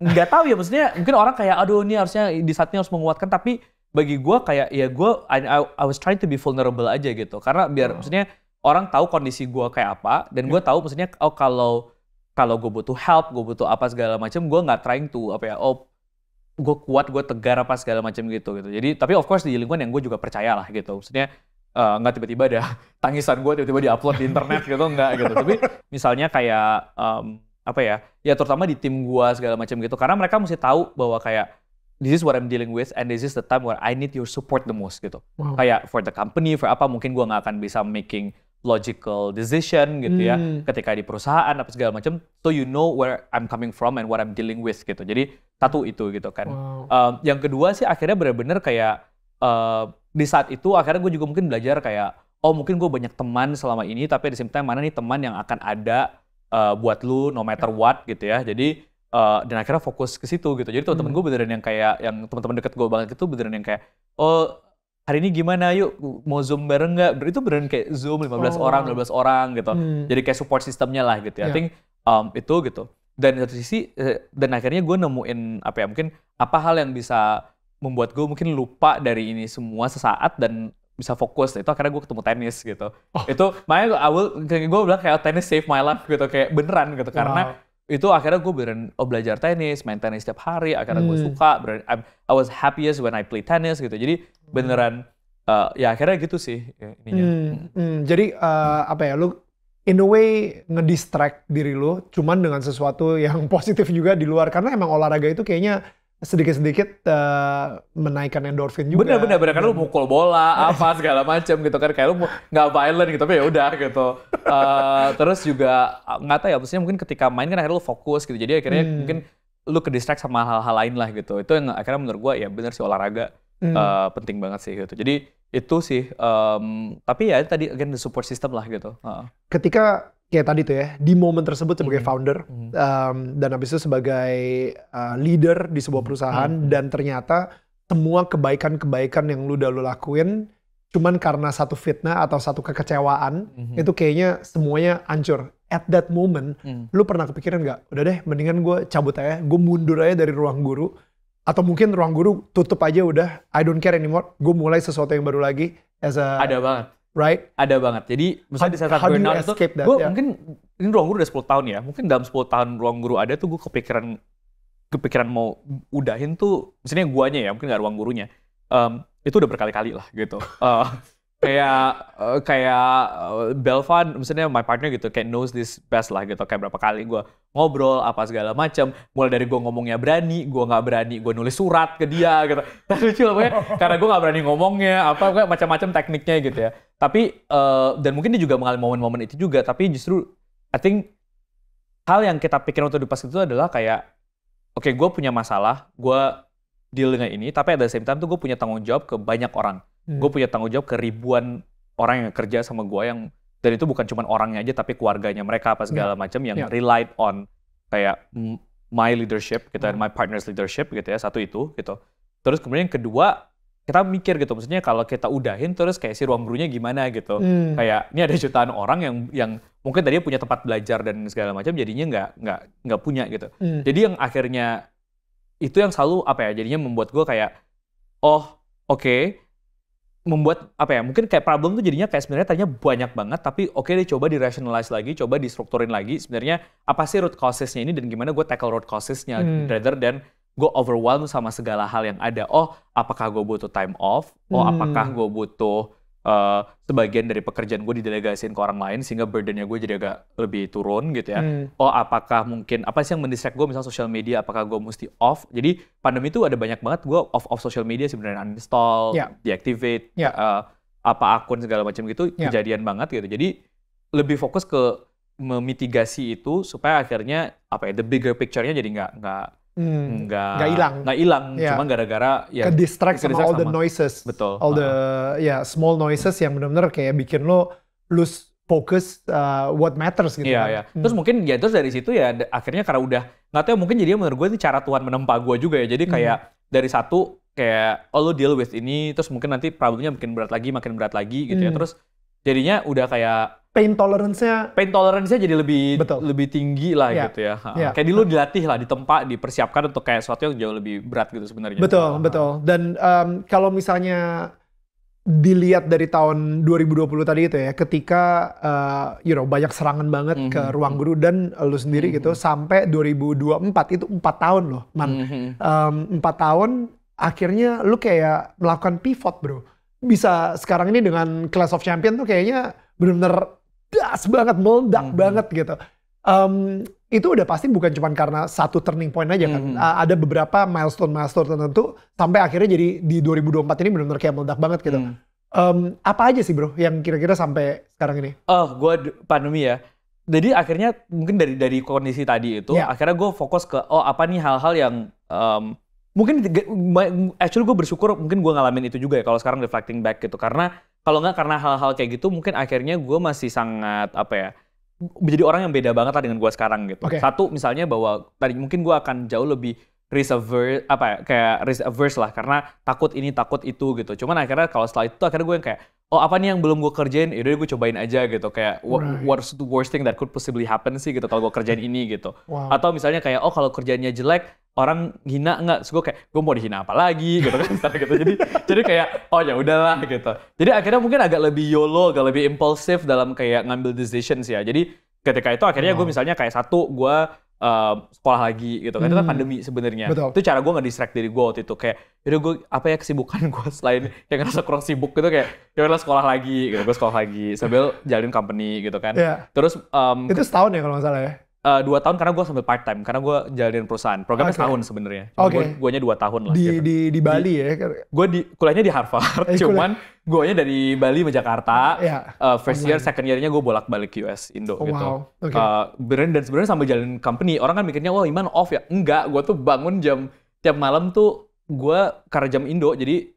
Nggak tahu ya, maksudnya mungkin orang kayak aduh ini harusnya di saatnya harus menguatkan, tapi bagi gue kayak ya I was trying to be vulnerable aja gitu, karena biar maksudnya orang tahu kondisi gue kayak apa, dan gue tahu maksudnya kalau gue butuh help, gue butuh apa segala macam, gue nggak trying to gue kuat, gue tegar apa segala macam gitu. Jadi tapi of course di lingkungan yang gue juga percaya lah gitu. Maksudnya nggak tiba-tiba ada tangisan gue tiba-tiba diupload di internet gitu, nggak gitu. Tapi misalnya kayak ya terutama di tim gue segala macam gitu. Karena mereka mesti tahu bahwa kayak this is what I'm dealing with and this is the time where I need your support the most gitu. Wow. Kayak for the company, for apa mungkin gue nggak akan bisa making logical decision gitu ya ketika di perusahaan apa segala macam, so you know where I'm coming from and what I'm dealing with gitu. Jadi satu itu gitu kan. Wow. Yang kedua sih akhirnya benar-benar kayak di saat itu akhirnya gue juga mungkin belajar kayak mungkin gue banyak teman selama ini, tapi di same time mana nih teman yang akan ada buat lu no matter what gitu ya. Jadi dan akhirnya fokus ke situ gitu. Jadi teman-teman gue beneran yang kayak yang teman-teman deket gue banget itu beneran yang kayak hari ini gimana, yuk mau Zoom bareng nggak? Itu beneran kayak Zoom 15 orang, 12 orang gitu. Jadi kayak support sistemnya lah gitu ya. I think itu gitu. Dan di satu sisi, dan akhirnya gue nemuin mungkin apa hal yang bisa membuat gue mungkin lupa dari ini semua sesaat dan bisa fokus. Itu akhirnya gue ketemu tenis gitu. Itu makanya gue bilang kayak tenis save my life gitu, kayak beneran gitu. Karena itu akhirnya gue beneran belajar tenis, main tenis setiap hari, akhirnya gue suka, I was happiest when I play tennis gitu. Jadi beneran ya akhirnya gitu sih ininya. Jadi lu in a way ngedistract diri lu cuman dengan sesuatu yang positif juga di luar, karena emang olahraga itu kayaknya sedikit-sedikit menaikkan endorfin juga. Bener, kan lu mukul bola, apa segala macam gitu kan, kayak lu nggak violent gitu, tapi ya udah gitu. Terus juga nggak tahu ya, maksudnya mungkin ketika main kan akhirnya lu fokus gitu, jadi akhirnya mungkin lu ke distract sama hal-hal lain lah gitu. Itu yang akhirnya menurut gua ya bener sih, olahraga penting banget sih gitu. Jadi itu sih, tapi ya tadi again the support system lah gitu. Ketika kayak tadi tuh ya, di momen tersebut sebagai founder dan habis itu sebagai leader di sebuah perusahaan dan ternyata semua kebaikan-kebaikan yang lu udah lu lakuin cuman karena satu fitnah atau satu kekecewaan itu kayaknya semuanya hancur. At that moment, lu pernah kepikiran nggak? Udah deh, mendingan gue cabut aja, gue mundur aja dari ruang guru. Atau mungkin ruang guru tutup aja udah, I don't care anymore, gue mulai sesuatu yang baru lagi. Ada banget. Right? Ada banget. Jadi misalnya di saat burnout itu, gue mungkin, ini ruang guru udah 10 tahun ya, mungkin dalam 10 tahun ruang guru ada tuh gue kepikiran mau udahin tuh, misalnya guanya ya, mungkin gak ruang gurunya, itu udah berkali-kali lah gitu. Kayak Belvan, misalnya my partner gitu, kayak knows this best lah gitu, kayak berapa kali gue ngobrol apa segala macam, mulai dari gue ngomongnya berani, gue nggak berani, gue nulis surat ke dia gitu, lucu lah karena gue nggak berani ngomongnya, apa kayak macam-macam tekniknya gitu ya. Tapi dan mungkin dia juga mengalami momen-momen itu juga, tapi justru I think hal yang kita pikir waktu di pas itu adalah kayak, oke, gue punya masalah, gue deal dengan ini, tapi at the same time tuh gue punya tanggung jawab ke banyak orang. Gue punya tanggung jawab ke ribuan orang yang kerja sama gue, yang dan itu bukan cuma orangnya aja tapi keluarganya mereka apa segala macam yang relied on kayak my leadership gitu, my partner's leadership gitu ya, satu itu gitu. Terus kemudian yang kedua, kita mikir gitu, maksudnya kalau kita udahin terus kayak si ruang gurunya gimana gitu. Kayak ini ada jutaan orang yang mungkin tadinya punya tempat belajar dan segala macam, jadinya nggak punya gitu. Jadi yang akhirnya itu yang selalu apa ya, jadinya membuat gue kayak oke, membuat apa ya, mungkin kayak problem tuh jadinya kayak sebenarnya tadinya banyak banget, tapi oke deh, coba di-rationalize lagi, coba distrukturin lagi sebenarnya apa sih root causes-nya ini dan gimana gue tackle root causes-nya rather than gue overwhelmed sama segala hal yang ada. Apakah gue butuh time off? Apakah gue butuh sebagian dari pekerjaan gue didelegasiin ke orang lain sehingga burden-nya gue jadi agak lebih turun gitu ya. Apakah mungkin apa sih yang mendistract gue, misalnya social media, apakah gue mesti off? Jadi pandemi itu ada banyak banget gue off social media sebenarnya, uninstall, deactivate, apa akun segala macam gitu, kejadian banget gitu. Jadi lebih fokus ke memitigasi itu supaya akhirnya apa ya, the bigger picture-nya jadi nggak hilang, cuma gara-gara ya ke distract sama all the noises, betul, all the small noises yang benar-benar kayak bikin lo lose focus what matters gitu. Terus mungkin ya terus dari situ ya akhirnya karena udah nggak tahu, mungkin jadinya menurut gue ini cara Tuhan menempa gue juga ya. Jadi kayak dari satu kayak lo deal with ini, terus mungkin nanti problemnya makin berat lagi gitu ya. Terus jadinya udah kayak pain tolerance-nya jadi lebih tinggi lah gitu ya. Kayak dulu dilatih lah, ditempa, dipersiapkan untuk kayak sesuatu yang jauh lebih berat gitu sebenarnya. Betul. Dan kalau misalnya dilihat dari tahun 2020 tadi itu ya, ketika banyak serangan banget ke ruang guru dan lu sendiri gitu, sampai 2024 itu 4 tahun loh, man. 4 tahun akhirnya lu kayak melakukan pivot, bro. Bisa sekarang ini dengan Clash of Champions tuh kayaknya benar-benar das banget, meledak banget gitu. Itu udah pasti bukan cuma karena satu turning point aja kan. Ada beberapa milestone tertentu sampai akhirnya jadi di 2024 ini benar-benar kayak meledak banget gitu. Apa aja sih bro yang kira-kira sampai sekarang ini? Gue pandemi ya. Jadi akhirnya mungkin dari kondisi tadi itu, akhirnya gue fokus ke apa nih hal-hal yang mungkin actually gue bersyukur mungkin gue ngalamin itu juga ya kalau sekarang reflecting back gitu. Karena kalau nggak karena hal-hal kayak gitu, mungkin akhirnya gue masih sangat menjadi orang yang beda banget lah dengan gue sekarang gitu. Satu misalnya bahwa tadi mungkin gue akan jauh lebih risk averse lah, karena takut ini takut itu gitu. Cuman akhirnya kalau setelah itu akhirnya gue yang kayak apa nih yang belum gue kerjain, yaudah gue cobain aja gitu. Kayak what's the worst thing that could possibly happen sih gitu kalau gue kerjain ini gitu. Atau misalnya kayak kalau kerjaannya jelek, orang hina nggak, terus gue mau dihina apa lagi gitu kan, misalnya gitu. Jadi kayak ya udahlah gitu. Jadi akhirnya mungkin agak lebih YOLO, agak lebih impulsif dalam kayak ngambil decisions ya. Jadi ketika itu akhirnya gue misalnya kayak satu gue sekolah lagi gitu kan, itu kan pandemi sebenarnya. Itu cara gue nge-distract diri gue waktu itu, kayak yaudah gue apa ya kesibukan gue selain yang ngerasa kurang sibuk gitu, kayak yaudah sekolah lagi gitu, gue sekolah lagi sambil jalanin company gitu kan. Terus itu setahun ya kalau nggak salah ya. 2 tahun karena gue sambil part time, karena gue jalanin perusahaan. Programnya setahun sebenarnya. Guanya 2 tahun lah. Di Bali ya? Gue kuliahnya di Harvard, cuman guanya dari Bali ke Jakarta. First year, second year-nya gue bolak-balik US, Indo gitu. Dan sebenarnya sambil jalanin company, orang kan mikirnya, wah Iman off ya? Enggak, gue tuh bangun tiap malam tuh, gue karena jam Indo, jadi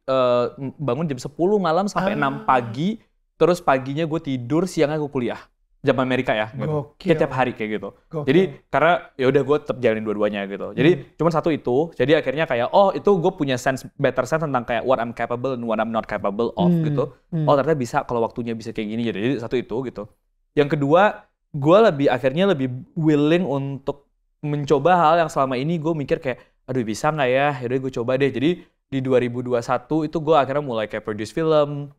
bangun jam 10 malam sampai 6 pagi, terus paginya gue tidur, siangnya gue kuliah. Jam Amerika ya, gitu. Tiap hari kayak gitu. Jadi karena ya udah gue tetap jalanin dua-duanya gitu. Jadi cuma satu itu. Jadi akhirnya kayak itu gue punya better sense tentang kayak what I'm capable and what I'm not capable of gitu. Ternyata bisa kalau waktunya bisa kayak gini. Jadi satu itu gitu. Yang kedua, gue akhirnya lebih willing untuk mencoba hal yang selama ini gue mikir kayak aduh bisa nggak ya? Yaudah gue coba deh. Jadi di 2021 itu gue akhirnya mulai kayak produce film.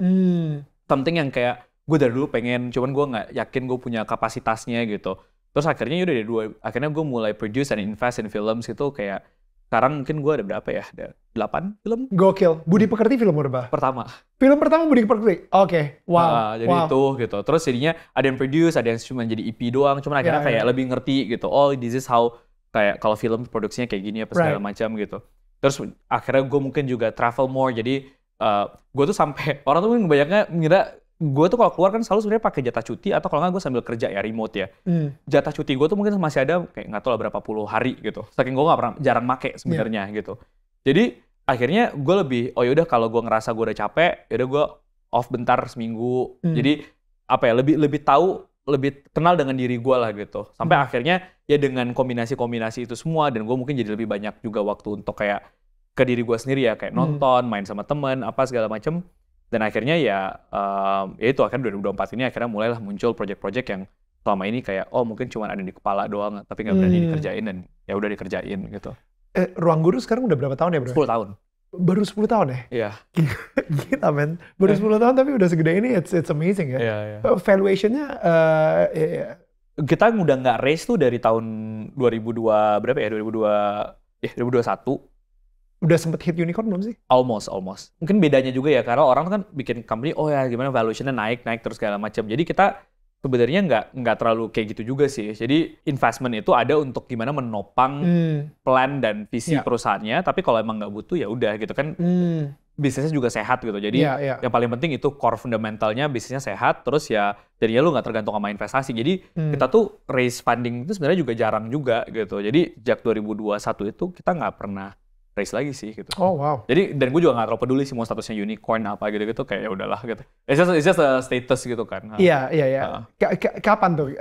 Something yang kayak gue dari dulu pengen, cuman gue nggak yakin gue punya kapasitasnya gitu. Terus akhirnya akhirnya gue mulai produce and invest in films gitu. Kayak sekarang mungkin gue ada berapa ya? Ada 8 film. Gokil. Budi Pekerti film berapa? Pertama. Film pertama Budi Pekerti? Oke. Wow. Jadi itu gitu. Terus jadinya ada yang produce, ada yang cuma jadi EP doang. Cuman akhirnya kayak lebih ngerti gitu. Oh, this is how kayak kalau film produksinya kayak gini apa segala macam gitu. Terus akhirnya gue mungkin juga travel more. Jadi gue tuh sampai orang tuh kebanyakan ngira gue tuh kalau keluar kan selalu sebenarnya pakai jatah cuti atau kalau nggak gue sambil kerja ya remote ya. Jatah cuti gue tuh mungkin masih ada kayak nggak tahu lah berapa puluh hari gitu. Saking gue jarang make sebenarnya gitu. Jadi akhirnya gue lebih yaudah kalau gue ngerasa gue udah capek, yaudah gue off bentar seminggu. Jadi apa ya lebih tahu, lebih kenal dengan diri gue lah gitu. Sampai akhirnya ya dengan kombinasi itu semua dan gue mungkin jadi lebih banyak juga waktu untuk kayak ke diri gue sendiri ya kayak nonton, main sama temen, apa segala macem. Dan akhirnya ya itu akhirnya 2024 ini akhirnya mulailah muncul project-project yang selama ini kayak mungkin cuma ada di kepala doang tapi nggak berani dikerjain dan ya udah dikerjain gitu. Ruang Guru sekarang udah berapa tahun ya bro? 10 tahun. Baru 10 tahun ya? Iya. Gila men. Baru 10 tahun tapi udah segede ini, it's amazing ya. Iya. Valuation-nya kita udah nggak raise tuh dari tahun 2002 berapa ya? 2021. Udah sempet hit unicorn belum sih? Almost. Mungkin bedanya juga ya, karena orang kan bikin company, gimana valuation-nya naik terus segala macam. Jadi kita sebenarnya nggak terlalu kayak gitu juga sih. Jadi investment itu ada untuk gimana menopang plan dan visi perusahaannya. Tapi kalau emang nggak butuh ya udah gitu kan. Bisnisnya juga sehat gitu. Jadi yang paling penting itu core fundamentalnya bisnisnya sehat. Terus ya jadinya lu nggak tergantung sama investasi. Jadi kita tuh raise funding itu sebenarnya juga jarang juga gitu. Jadi sejak 2021 itu kita nggak pernah raise lagi sih gitu. Oh wow. Jadi dan gue juga nggak terlalu peduli sih mau statusnya unicorn apa gitu kayak ya udahlah gitu. It's just a status gitu kan. Iya. Kapan tuh?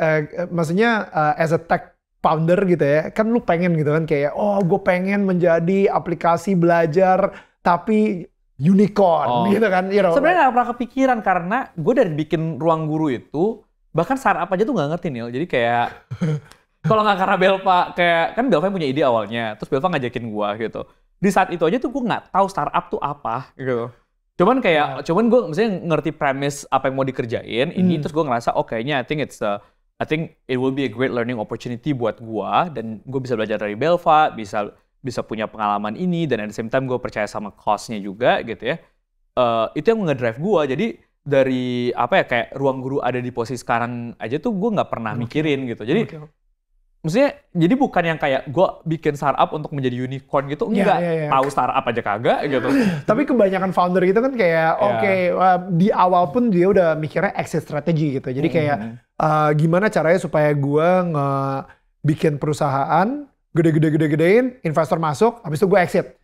Maksudnya as a tech founder gitu ya, kan lu pengen gitu kan kayak gue pengen menjadi aplikasi belajar tapi unicorn gitu kan. You know, sebenarnya nggak pernah kepikiran karena gue dari bikin Ruang Guru itu bahkan startup aja tuh nggak ngerti Nil. Jadi kayak kalau nggak karena Belva, kayak kan Belva punya ide awalnya, terus Belva ngajakin gue gitu. Di saat itu aja tuh gue nggak tahu startup tuh apa gitu. Cuman gue misalnya ngerti premise apa yang mau dikerjain ini, terus gue ngerasa kayaknya I think it will be a great learning opportunity buat gue dan gue bisa belajar dari Belva, bisa punya pengalaman ini dan at the same time gue percaya sama cost-nya juga gitu ya. Itu yang ngedrive gue. Jadi dari kayak Ruang Guru ada di posisi sekarang aja tuh gue nggak pernah mikirin gitu. Jadi maksudnya, jadi bukan yang kayak gue bikin startup untuk menjadi unicorn gitu, enggak. Tahu startup aja kagak gitu. Tapi kebanyakan founder gitu kan kayak, di awal pun dia udah mikirnya exit strategy gitu. Jadi kayak, gimana caranya supaya gue bikin perusahaan, gede-gedein, investor masuk, habis itu gue exit.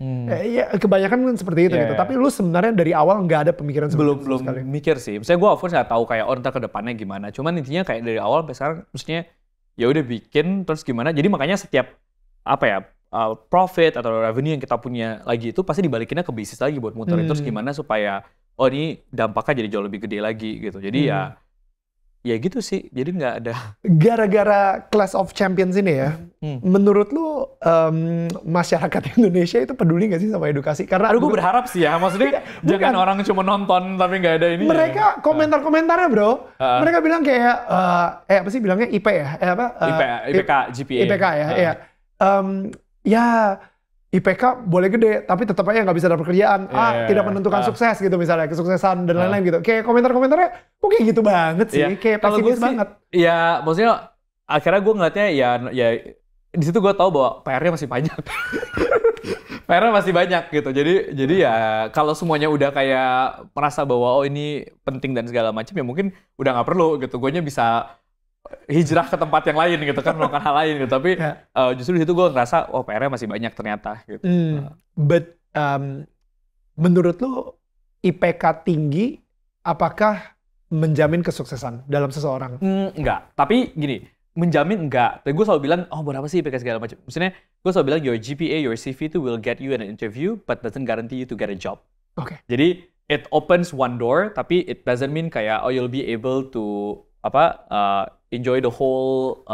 Kebanyakan kan seperti itu gitu. Tapi lu sebenarnya dari awal nggak ada pemikiran seperti itu belum mikir sih. Misalnya gue of course nggak tahu kayak ntar ke depannya gimana. Cuman intinya kayak dari awal sampai sekarang, maksudnya ya udah bikin terus gimana. Jadi makanya setiap profit atau revenue yang kita punya lagi itu pasti dibalikinnya ke bisnis lagi buat muterin terus gimana supaya ini dampaknya jadi jauh lebih gede lagi gitu. Jadi ya gitu sih. Jadi nggak ada. Gara-gara Clash of Champions ini ya, menurut lu masyarakat Indonesia itu peduli nggak sih sama edukasi? Karena gue berharap sih ya, maksudnya jangan orang cuma nonton tapi nggak ada ini. Mereka komentar-komentarnya bro, mereka bilang kayak apa sih bilangnya IP ya? IPK, GPA. IPK ya. Ya IPK boleh gede, tapi tetap aja nggak bisa dapat kerjaan. Tidak menentukan sukses gitu misalnya, kesuksesan dan lain-lain gitu. Kayak komentar-komentarnya kok kayak gitu banget sih, kayak pesimis banget. Iya, maksudnya akhirnya gue ngeliatnya ya di situ gue tahu bahwa PR-nya masih banyak. PR-nya masih banyak gitu. Jadi ya kalau semuanya udah kayak merasa bahwa oh ini penting dan segala macam ya mungkin udah nggak perlu gitu. Guanya bisa hijrah ke tempat yang lain gitu kan, melakukan hal lain gitu. Tapi justru di situ gue ngerasa oh PR-nya masih banyak ternyata gitu. But menurut lu IPK tinggi apakah menjamin kesuksesan dalam seseorang? Enggak, tapi gini, menjamin enggak. Tapi gue selalu bilang, oh berapa sih IPK segala macam. Maksudnya gue selalu bilang your GPA, your CV itu will get you an interview, but doesn't guarantee you to get a job. Oke. Jadi it opens one door, tapi it doesn't mean kayak oh you'll be able to enjoy the whole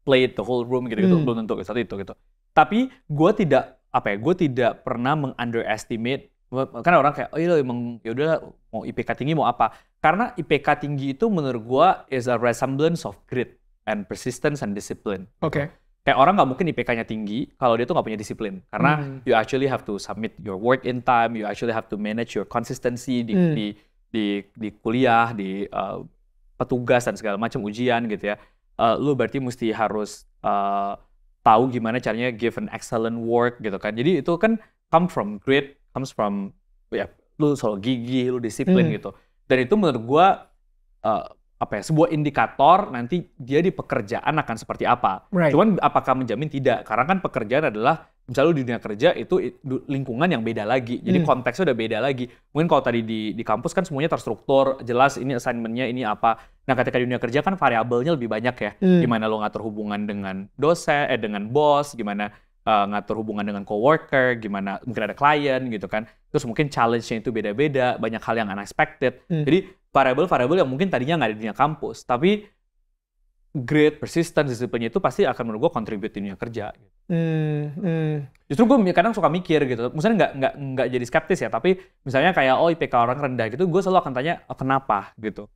plate, the whole room gitu-gitu. Belum tentu satu itu gitu. Tapi gue tidak pernah meng-underestimate. Kan orang kayak, oh iya emang yaudah mau IPK tinggi mau apa. Karena IPK tinggi itu menurut gua is a resemblance of grit and persistence and discipline. Oke. Kayak orang nggak mungkin IPK-nya tinggi kalau dia tuh nggak punya disiplin. Karena you actually have to submit your work in time, you actually have to manage your consistency di kuliah, di petugas dan segala macam ujian gitu ya. Lu berarti mesti harus tahu gimana caranya give an excellent work gitu kan. Jadi itu kan come from grit, comes from ya lu selalu gigih, lu disiplin gitu. Dan itu menurut gua sebuah indikator nanti dia di pekerjaan akan seperti apa. Right. Cuman apakah menjamin? Tidak. Karena kan pekerjaan adalah misalnya lu di dunia kerja itu lingkungan yang beda lagi. Jadi konteksnya udah beda lagi. Mungkin kalau tadi di kampus kan semuanya terstruktur, jelas ini assignment-nya ini apa. Nah, ketika di dunia kerja kan variabelnya lebih banyak ya. Gimana lu ngatur hubungan dengan dosen, dengan bos, gimana ngatur hubungan dengan coworker, gimana mungkin ada klien gitu kan. Terus mungkin challenge-nya itu beda-beda, banyak hal yang unexpected. Jadi variabel-variabel yang mungkin tadinya nggak ada di dunia kampus, tapi grit, persistence, disiplinnya itu pasti akan menurut gue contribute di dunia kerja. Gitu. Justru gue kadang suka mikir gitu, misalnya nggak jadi skeptis ya, tapi misalnya kayak oh IPK orang rendah gitu, gue selalu akan tanya oh, kenapa gitu,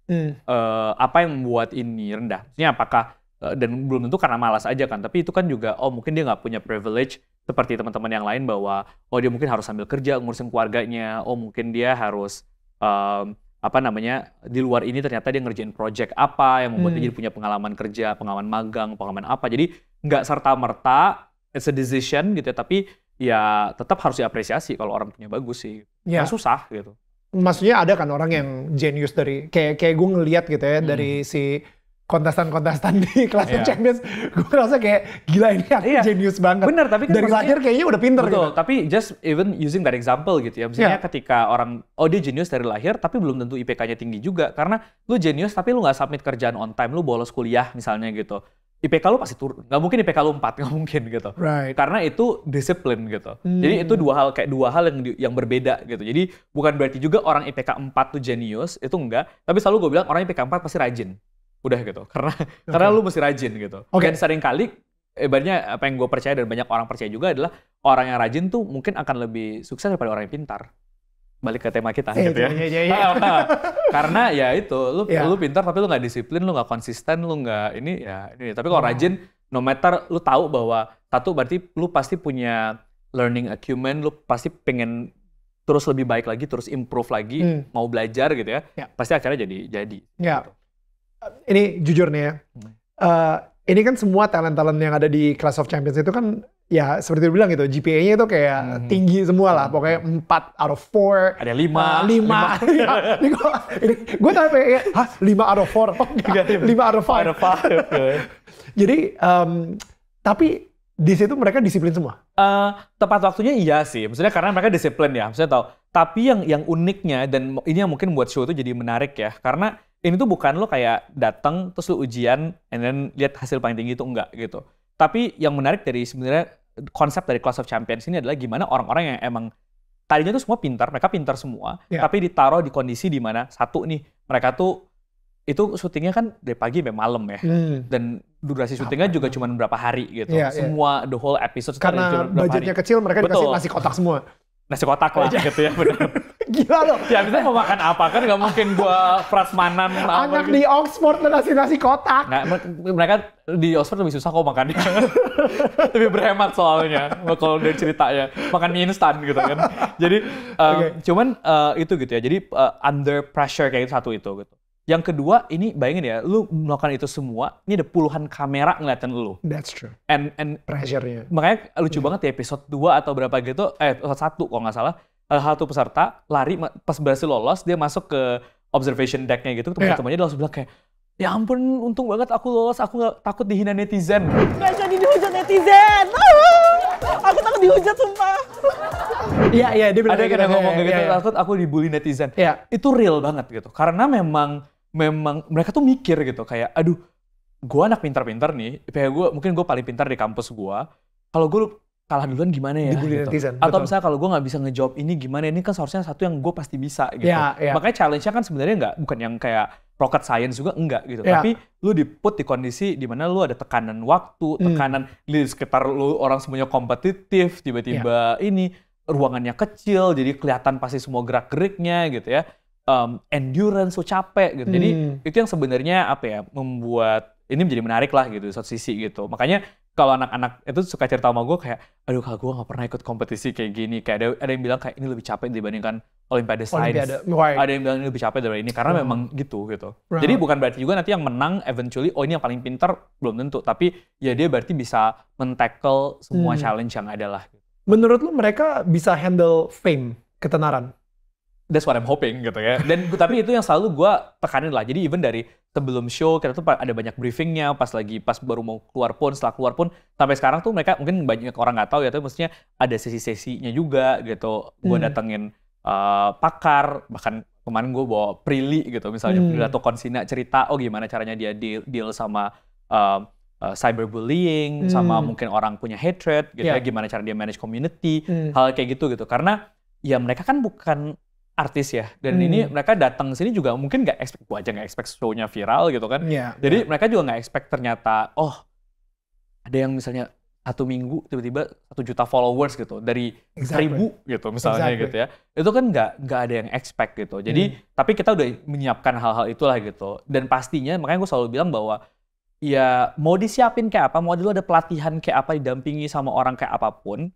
apa yang membuat ini rendah? Maksudnya apakah dan belum tentu karena malas aja kan, tapi itu kan juga oh mungkin dia nggak punya privilege seperti teman-teman yang lain bahwa oh dia mungkin harus sambil kerja ngurusin keluarganya, oh mungkin dia harus di luar ini ternyata dia ngerjain project apa yang membuat dia jadi punya pengalaman kerja, pengalaman magang, pengalaman apa. Jadi nggak serta-merta it's a decision gitu ya, tapi ya tetap harus diapresiasi kalau orang punya bagus sih. Karena susah gitu. Maksudnya ada kan orang yang genius dari kayak gue ngelihat gitu ya dari si kontestan-kontestan di Clash of Champions, gue ngerasa kayak gila ini genius banget. Bener, tapi kan dari lahir kayaknya udah pinter betul, gitu. Tapi just even using that example gitu ya, misalnya ketika orang, oh dia genius dari lahir, tapi belum tentu IPK-nya tinggi juga, karena lu genius tapi lu nggak submit kerjaan on time, lu bolos kuliah misalnya gitu, IPK lu pasti turun. Nggak mungkin IPK lu 4, nggak mungkin gitu. Right. Karena itu disiplin gitu. Jadi itu dua hal yang berbeda gitu. Jadi bukan berarti juga orang IPK 4 tuh genius, itu enggak, tapi selalu gue bilang orang IPK 4 pasti rajin. Udah gitu, karena lu mesti rajin gitu. Dan seringkali, ibaratnya apa yang gue percaya dan banyak orang percaya juga adalah orang yang rajin tuh mungkin akan lebih sukses daripada orang yang pintar. Balik ke tema kita gitu ya. Karena ya itu, lu pintar tapi lu nggak disiplin, lu nggak konsisten, lu nggak ini. Tapi kalau rajin, no matter lu tahu bahwa satu berarti lu pasti punya learning acumen, lu pasti pengen terus lebih baik lagi, terus improve lagi, mau belajar gitu ya. Pasti akhirnya jadi. Gitu. Ini jujur nih ya, ini kan semua talent-talent yang ada di Clash of Champions itu kan ya seperti lu bilang gitu, GPA-nya itu kayak tinggi semua lah, pokoknya 4 out of 4. Ada 5. Gue tanya kayak, 5 out of 4? Oh, 5 out of 5. Jadi, tapi di situ mereka disiplin semua? Tepat waktunya iya sih, maksudnya karena mereka disiplin ya, maksudnya tahu. Tapi yang uniknya, dan ini yang mungkin buat show itu jadi menarik ya, karena ini tuh bukan lo kayak datang terus lo ujian and then lihat hasil paling tinggi itu enggak gitu. Tapi yang menarik dari sebenarnya konsep dari Clash of Champions ini adalah gimana orang-orang yang emang tadinya tuh semua pintar, mereka pintar semua, tapi ditaruh di kondisi di mana satu nih, mereka tuh itu syutingnya kan dari pagi sampai malam ya. Dan durasi syutingnya juga cuma berapa hari gitu. Semua the whole episode karena budgetnya kecil, mereka dikasih nasi kotak semua. Nasi kotak lah gitu ya, benar. Gila loh. Ya misalnya mau makan apa kan nggak mungkin gua prasmanan. Anak di Oxford lo ngasih nasi kotak. Nah, mereka di Oxford lebih susah kok makannya. Lebih berhemat soalnya kalau dari ceritanya. Makan mie instan gitu kan. Jadi cuman itu gitu ya. Jadi under pressure kayak itu satu itu gitu. Yang kedua, ini bayangin ya, lu melakukan itu semua, ini ada puluhan kamera ngeliatin lu. That's true. And Pressure-nya. makanya lucu banget ya episode 2 atau berapa gitu, episode 1 kalau nggak salah, salah satu peserta lari pas berhasil lolos, dia masuk ke observation deck-nya gitu, teman-temannya dia langsung bilang kayak, ya ampun, untung banget aku lolos, aku nggak takut dihina netizen. Nggak jadi dihujat netizen. Aku takut dihujat sumpah. Iya, dia bilang Ada yang ngomong kayak gitu, iya. takut aku dibully netizen. Iya. Itu real banget gitu, karena memang mereka tuh mikir gitu, kayak aduh, gue anak pintar-pintar nih, kayak mungkin gue paling pintar di kampus gue, kalau gue kalah duluan gimana ya Dibully gitu. netizen, Atau betul. misalnya kalau gue nggak bisa ngejawab ini gimana, ini kan seharusnya satu yang gue pasti bisa gitu. Iya. Makanya challenge-nya kan sebenarnya bukan yang kayak rocket science juga, enggak gitu. Iya. Tapi lu diput di kondisi di mana lu ada tekanan waktu, tekanan di sekitar lu orang semuanya kompetitif, tiba-tiba ini ruangannya kecil, jadi kelihatan pasti semua gerak-geriknya gitu ya. Endurance, lu capek gitu. Jadi itu yang sebenarnya apa ya, membuat ini menjadi menarik lah gitu di satu sisi gitu. Makanya kalau anak-anak itu suka cerita sama gue kayak, aduh kalau gue gak pernah ikut kompetisi kayak gini. Kayak ada yang bilang kayak ini lebih capek dibandingkan Olimpiade Science. Right. Ada yang bilang ini lebih capek dari ini karena memang gitu. Right. Jadi bukan berarti juga nanti yang menang eventually, oh ini yang paling pintar, belum tentu. Tapi ya dia berarti bisa men-tackle semua challenge yang ada lah. Menurut lu mereka bisa handle fame, ketenaran? That's what I'm hoping gitu ya. Dan tapi itu yang selalu gue tekanin lah. Jadi even dari sebelum show kita tuh ada banyak briefingnya, pas baru mau keluar pun, setelah keluar pun, sampai sekarang tuh mereka mungkin banyak orang nggak tahu ya, tapi maksudnya ada sesi-sesinya juga gitu. Gue datengin pakar, bahkan kemarin gue bawa Prilly gitu, misalnya Prilly atau Konsina cerita, oh gimana caranya dia deal sama cyberbullying, sama mungkin orang punya hatred gitu ya, gimana cara dia manage community, hal kayak gitu. Karena ya mereka kan bukan artis ya, dan ini mereka datang ke sini juga mungkin nggak expect, gua aja nggak expect show-nya viral gitu kan. Jadi mereka juga nggak expect ternyata, oh ada yang misalnya 1 minggu tiba-tiba 1 juta followers gitu dari 1.000 gitu misalnya gitu ya. Itu kan nggak ada yang expect gitu. Jadi tapi kita udah menyiapkan hal-hal itulah gitu. Dan pastinya makanya gue selalu bilang bahwa ya mau disiapin kayak apa, mau dulu ada pelatihan kayak apa, didampingi sama orang kayak apapun.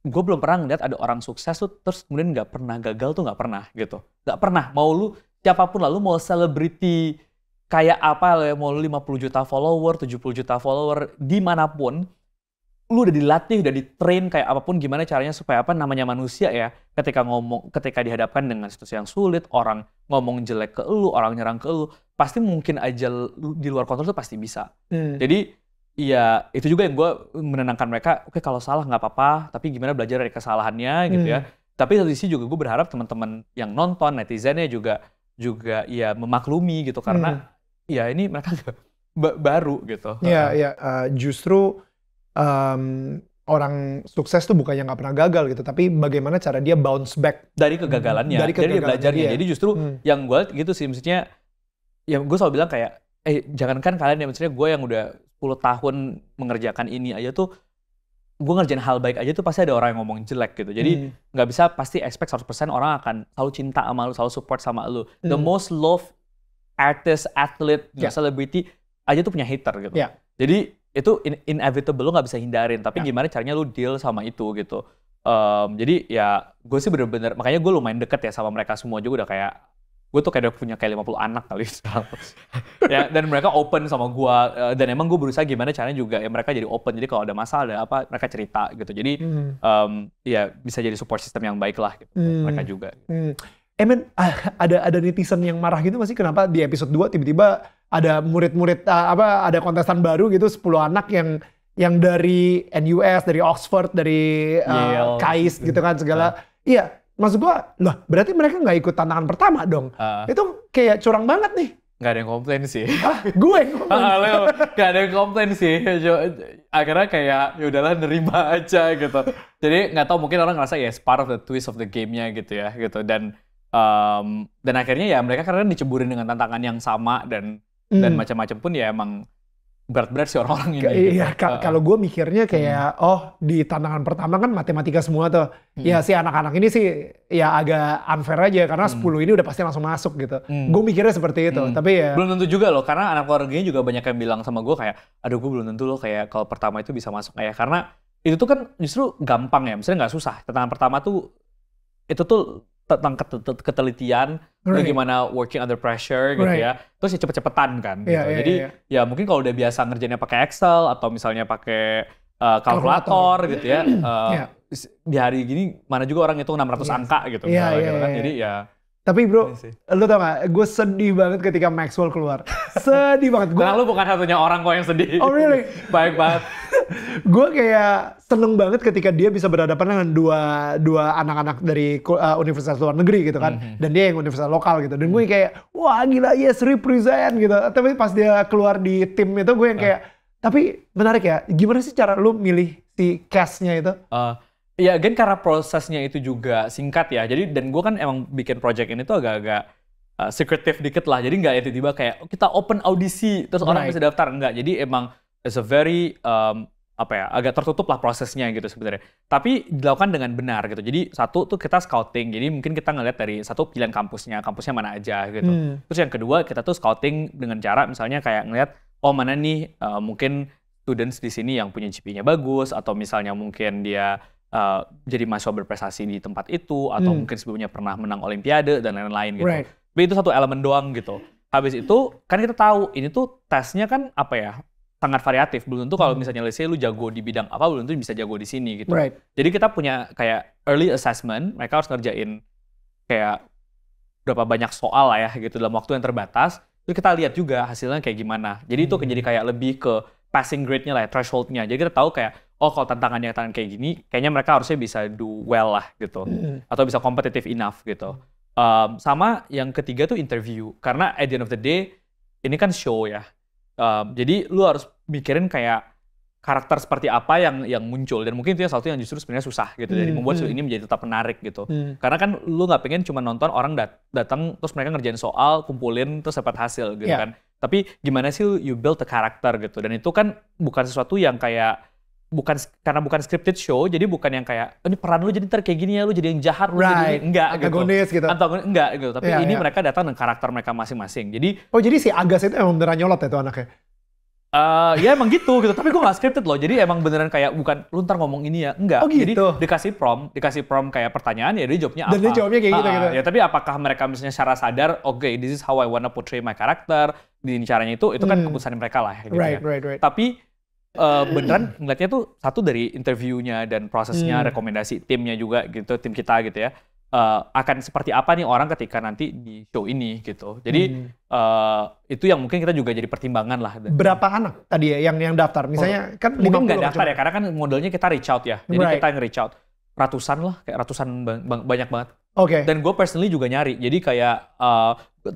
Gue belum pernah ngeliat ada orang sukses tuh terus kemudian nggak pernah gagal tuh, nggak pernah gitu. Nggak pernah. Mau lu siapapun lah, lu mau selebriti kayak apa, mau lu 50 juta follower, 70 juta follower, dimanapun, lu udah dilatih, udah di-train kayak apapun gimana caranya supaya apa, namanya manusia ya, ketika dihadapkan dengan situasi yang sulit, orang ngomong jelek ke lu, orang nyerang ke lu, pasti mungkin aja lu di luar kontrol tuh pasti bisa. Jadi iya, itu juga yang gue menenangkan mereka. Oke, kalau salah nggak apa-apa, tapi gimana belajar dari kesalahannya gitu ya. Tapi di sisi juga gue berharap teman-teman yang nonton, netizennya juga ya memaklumi gitu, karena ya ini mereka baru gitu. Iya, justru orang sukses tuh bukannya nggak pernah gagal gitu, tapi bagaimana cara dia bounce back dari kegagalannya, dari belajarnya. Jadi justru yang gue gitu sih, maksudnya, ya gue selalu bilang kayak, jangankan kalian ya, maksudnya gue yang udah 10 tahun mengerjakan ini aja tuh, gue ngerjain hal baik aja tuh pasti ada orang yang ngomong jelek gitu. Jadi nggak bisa pasti expect 100% orang akan selalu cinta sama lu, selalu support sama lu. The most loved artist, athlete, celebrity aja tuh punya hater gitu. Jadi itu inevitable, lu nggak bisa hindarin. Tapi gimana caranya lu deal sama itu gitu. Jadi ya gue sih bener-bener, makanya gue lumayan deket ya sama mereka semua juga, udah kayak gue tuh kayak udah punya kayak 50 anak kali sekarang. Ya, dan mereka open sama gue, dan emang gue berusaha gimana caranya juga ya mereka jadi open. Jadi kalau ada masalah, ada apa, mereka cerita gitu. Jadi ya bisa jadi support system yang baik lah gitu. Mereka juga. Ada netizen yang marah gitu masih, kenapa di episode 2 tiba-tiba ada murid-murid ada kontestan baru gitu, 10 anak yang dari NUS, dari Oxford, dari KAIS gitu kan segala. Iya. Maksud gua, loh berarti mereka nggak ikut tantangan pertama dong. Itu kayak curang banget nih. Nggak ada yang komplain sih. Gue yang komplain. Nggak ada yang komplain sih. Akhirnya kayak ya udahlah, nerima aja gitu. Jadi nggak tahu, mungkin orang ngerasa ya part of the twist of the game-nya gitu ya gitu. Dan akhirnya ya mereka karena diceburin dengan tantangan yang sama dan macam-macam pun ya emang berat-berat sih orang-orang ini. Iya, gitu. Kalau gue mikirnya kayak, di tantangan pertama kan matematika semua tuh. Ya si anak-anak ini sih ya agak unfair aja, karena 10 ini udah pasti langsung masuk gitu. Gue mikirnya seperti itu, tapi ya... Belum tentu juga loh, karena anak keluarganya juga banyak yang bilang sama gue kayak, aduh gue belum tentu loh kayak kalau pertama itu bisa masuk kayak, karena itu tuh kan justru gampang ya, misalnya nggak susah. Tantangan pertama tuh, itu tuh tentang ketelitian, bagaimana working under pressure gitu ya. Terus ya cepet-cepetan kan. Gitu. Jadi ya mungkin kalau udah biasa ngerjainnya pakai Excel atau misalnya pakai kalkulator gitu ya. Di hari gini mana juga orang hitung 600 angka gitu. Gitu kan. Jadi ya. Tapi bro, lu tau gak, gue sedih banget ketika Maxwell keluar. Sedih banget. Karena lu bukan satunya orang kok yang sedih. Oh really? Baik banget. Gue kayak seneng banget ketika dia bisa berhadapan dengan dua anak-anak dari universitas luar negeri gitu kan. Dan dia yang universitas lokal gitu. Dan gue kayak, wah gila yes represent gitu. Tapi pas dia keluar di tim itu gue yang kayak, tapi menarik ya, gimana sih cara lu milih si cast-nya itu? Ya, again karena prosesnya itu juga singkat ya. Jadi dan gue kan emang bikin project ini tuh agak-agak secretive dikit lah. Jadi nggak ya tiba-tiba kayak kita open audisi terus orang bisa daftar, enggak. Jadi emang it's a very agak tertutup lah prosesnya gitu sebenarnya. Tapi dilakukan dengan benar gitu. Jadi satu tuh kita scouting. Jadi mungkin kita ngeliat dari satu pilihan kampusnya mana aja gitu. Terus yang kedua kita tuh scouting dengan cara misalnya kayak ngeliat oh mana nih mungkin students di sini yang punya GPA-nya bagus atau misalnya mungkin dia jadi mahasiswa berprestasi di tempat itu atau mungkin sebelumnya pernah menang olimpiade dan lain-lain gitu. Tapi itu satu elemen doang gitu. Habis itu kan kita tahu ini tuh tesnya kan sangat variatif. Belum tentu kalau misalnya let's say lu jago di bidang apa belum tentu bisa jago di sini gitu. Jadi kita punya kayak early assessment, mereka harus ngerjain kayak berapa banyak soal lah ya gitu dalam waktu yang terbatas. Terus kita lihat juga hasilnya kayak gimana. Jadi itu jadi kayak lebih ke passing grade-nya lah, threshold-nya. Jadi kita tahu kayak, oh kalau tantangannya kayak gini, kayaknya mereka harusnya bisa do well lah gitu. Atau bisa competitive enough gitu. Sama yang ketiga tuh interview. Karena at the end of the day, ini kan show ya. Jadi lu harus mikirin kayak karakter seperti apa yang muncul. Dan mungkin itu yang satu yang justru sebenarnya susah gitu. Jadi membuat show ini menjadi tetap menarik gitu. Karena kan lu nggak pengen cuma nonton orang datang terus mereka ngerjain soal, kumpulin, terus dapat hasil gitu kan. Tapi gimana sih you build a karakter gitu. Dan itu kan bukan sesuatu yang kayak karena bukan scripted show, jadi bukan yang kayak ini peran lu jadi kayak gini ya, lu jadi yang jahat, lu jadi enggak gitu. Antagonis enggak gitu. Tapi ini mereka datang dengan karakter mereka masing-masing. Jadi jadi si Agas itu emang beneran nyolot ya tuh anaknya. Ya emang gitu. Tapi gue gak scripted loh. Jadi emang beneran kayak bukan lu ntar ngomong ini ya. Enggak. Jadi dikasih prompt kayak pertanyaan ya dia jawabnya apa. Dan dia jawabnya kayak gitu. Ya tapi apakah mereka misalnya secara sadar, okay, this is how I wanna portray my character. Di caranya itu kan keputusan mereka lah. Gitu right. Tapi beneran ngeliatnya tuh satu dari interviewnya dan prosesnya, rekomendasi timnya juga gitu, tim kita gitu ya. Akan seperti apa nih orang ketika nanti di show ini gitu. Jadi itu yang mungkin kita juga jadi pertimbangan lah. Berapa anak tadi ya yang daftar? Misalnya kan 50 mungkin nggak daftar ya, karena kan modelnya kita reach out ya. Jadi kita nge-reach out ratusan lah, kayak ratusan banyak banget. Dan gue personally juga nyari. Jadi kayak